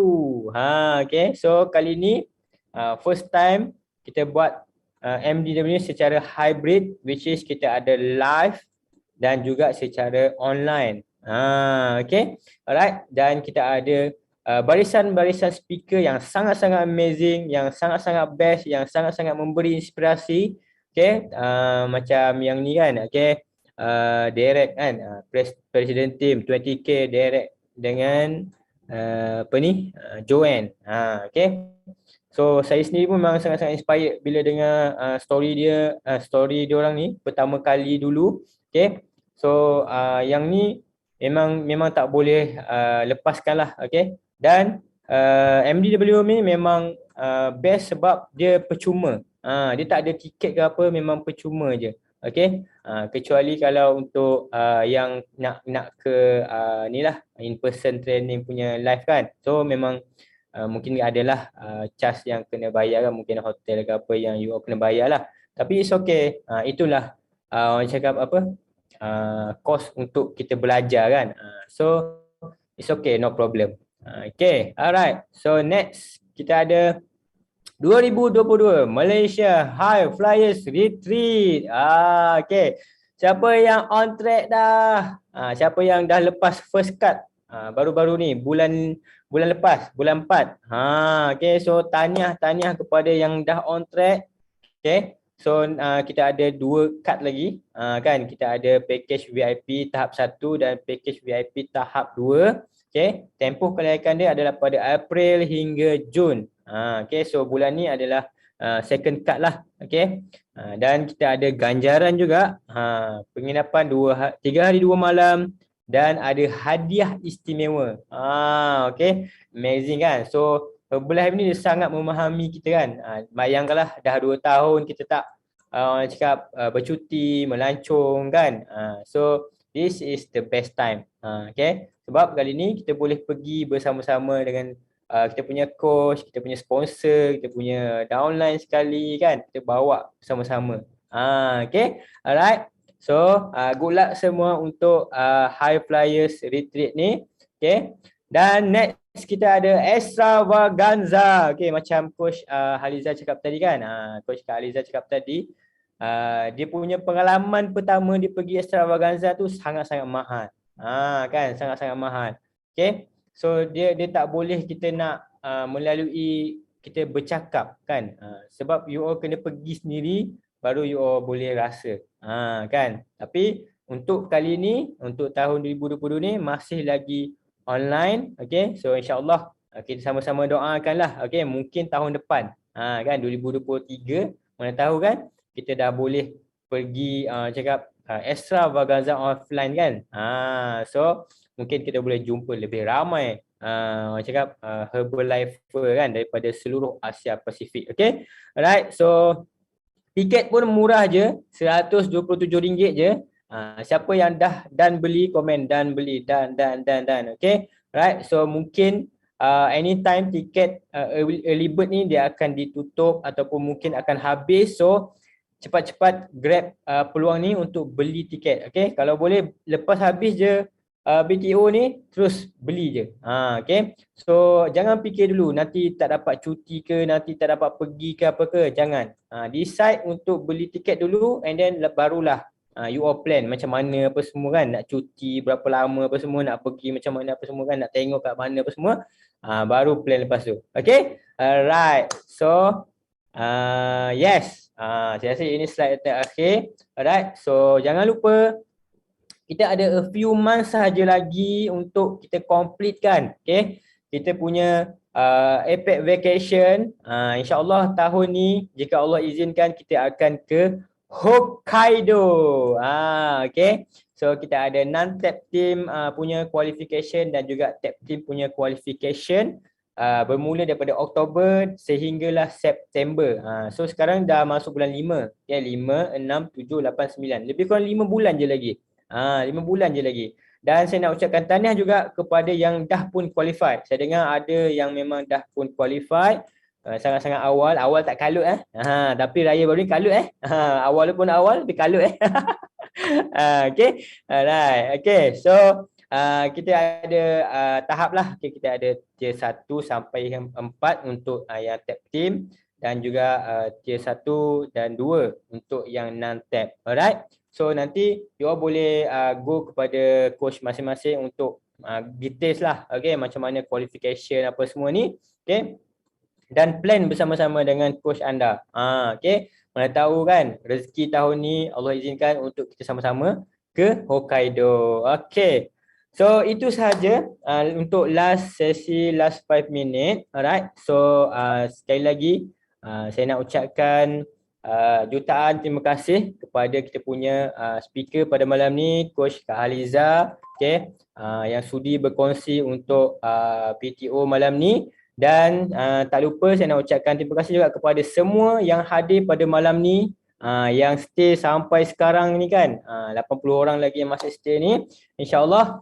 Okay. So kali ni first time kita buat MDW secara hybrid, which is kita ada live dan juga secara online. Okay. Alright. Dan kita ada barisan-barisan speaker yang sangat-sangat amazing, yang sangat-sangat best, yang sangat-sangat memberi inspirasi. Okay, macam yang ni kan, okay, Derek kan, President Team 20K Derek dengan Joanne. Okay, so saya sendiri pun memang sangat-sangat inspired bila dengar story dia orang ni pertama kali dulu. Okay, so yang ni memang tak boleh lepaskan lah. Okay. Dan MDW ni memang best sebab dia percuma. Dia tak ada tiket ke apa, memang percuma je. Okay. Kecuali kalau untuk yang nak ke ni lah, in person training punya live kan. So memang mungkin adalah charge yang kena bayar kan, mungkin hotel ke apa yang you all kena bayar lah. Tapi it's okay. Itulah orang cakap apa, cost untuk kita belajar kan. So it's okay, no problem. Okay, alright. So next kita ada 2022 Malaysia High Flyers Retreat. Okay. Siapa yang on track dah? Siapa yang dah lepas first cut? Baru-baru ni bulan lepas, bulan 4. Okay, so tahniah kepada yang dah on track. Okay. So kita ada 2 cut lagi. Kan kita ada package VIP tahap 1 dan package VIP tahap 2. Okay, tempoh kelayakan dia adalah pada April hingga Jun. Okay, so bulan ni adalah second cut lah. Okay, dan kita ada ganjaran juga, penginapan 3 hari 2 malam dan ada hadiah istimewa. Okay, amazing kan? So Herbalife ni dia sangat memahami kita kan. Bayangkanlah dah 2 tahun kita tak orang cakap bercuti, melancong kan. So this is the best time. Okay, sebab kali ni kita boleh pergi bersama-sama dengan kita punya coach, kita punya sponsor, kita punya downline sekali kan. Kita bawa bersama-sama. Okay, alright. So good luck semua untuk High Flyers Retreat ni. Okay, dan next kita ada Extravaganza. Okay, macam Coach Haliza cakap tadi kan. Coach Kak Haliza cakap tadi, dia punya pengalaman pertama dia pergi Extravaganza tu sangat-sangat mahal. Kan, sangat-sangat mahal. Okay, so dia tak boleh kita nak melalui kita bercakap kan. Sebab you all kena pergi sendiri baru you all boleh rasa. Kan. Tapi untuk kali ni, untuk tahun 2022 ni masih lagi online. Okay, so insyaAllah kita sama-sama doakanlah. Okay, mungkin tahun depan kan 2023, mana tahu kan kita dah boleh pergi cakap Extravaganza offline kan. So mungkin kita boleh jumpa lebih ramai cakap Herbalifer kan daripada seluruh Asia Pasifik. Okay, alright. So tiket pun murah je, RM127 je. Siapa yang dah dan beli, komen dan beli dan. Okay, right. So mungkin anytime tiket early bird ni dia akan ditutup ataupun mungkin akan habis. So cepat-cepat grab peluang ni untuk beli tiket. Okay, kalau boleh lepas habis je BTO ni terus beli je. Okay, so jangan fikir dulu nanti tak dapat cuti ke, nanti tak dapat pergi ke apa ke. Jangan. Decide untuk beli tiket dulu and then barulah you all plan macam mana apa semua kan, nak cuti berapa lama apa semua, nak pergi macam mana apa semua kan, nak tengok kat mana apa semua, baru plan lepas tu. Okay, alright. So yes, saya rasa ini slide terakhir. Alright, so jangan lupa kita ada a few months sahaja lagi untuk kita complete kan. Okay, kita punya APEC vacation. InsyaAllah tahun ni jika Allah izinkan kita akan ke Hokkaido. Okay, so kita ada non-tap team punya qualification dan juga tap team punya qualification bermula daripada Oktober sehinggalah September. So sekarang dah masuk bulan 5. Okay, 5, 6, 7, 8, 9. Lebih kurang 5 bulan je lagi. 5 bulan je lagi. Dan saya nak ucapkan tahniah juga kepada yang dah pun qualified. Saya dengar ada yang memang dah pun qualified. Sangat-sangat awal tak kalut tapi raya baru ni kalut awal pun awal tapi kalut Okay, alright. Okay, so kita ada tahap lah. Okay, kita ada tier 1 sampai 4 untuk yang tap team dan juga tier 1 dan 2 untuk yang non-tap. Alright. So nanti you all boleh go kepada coach masing-masing untuk details lah. Okay, macam mana qualification apa semua ni. Okay, dan plan bersama-sama dengan coach anda. Okay, mana tahu kan rezeki tahun ni Allah izinkan untuk kita sama-sama ke Hokkaido. Okay, so itu sahaja untuk last sesi, last 5 minit. Alright, so sekali lagi saya nak ucapkan jutaan terima kasih kepada kita punya speaker pada malam ni, Coach Kak Haliza, okay, yang sudi berkongsi untuk PTO malam ni. Dan tak lupa saya nak ucapkan terima kasih juga kepada semua yang hadir pada malam ni, yang stay sampai sekarang ni kan, 80 orang lagi yang masih stay ni. InsyaAllah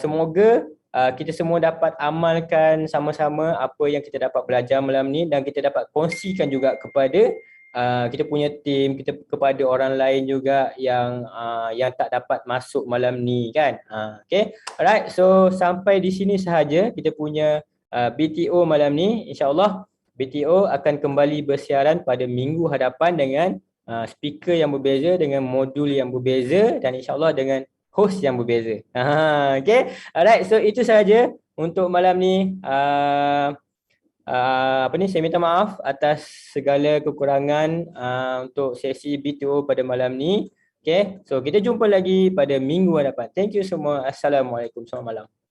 semoga kita semua dapat amalkan sama-sama apa yang kita dapat belajar malam ni dan kita dapat kongsikan juga kepada kita punya team, kita kepada orang lain juga yang tak dapat masuk malam ni kan. Okay, alright. So sampai di sini sahaja kita punya BTO malam ni. InsyaAllah BTO akan kembali bersiaran pada minggu hadapan dengan speaker yang berbeza, dengan modul yang berbeza dan insyaAllah dengan host yang berbeza. Okay, alright. So itu sahaja untuk malam ni. Saya minta maaf atas segala kekurangan untuk sesi BTO pada malam ni. Okay, so kita jumpa lagi pada minggu hadapan. Thank you semua. Assalamualaikum. Selamat malam.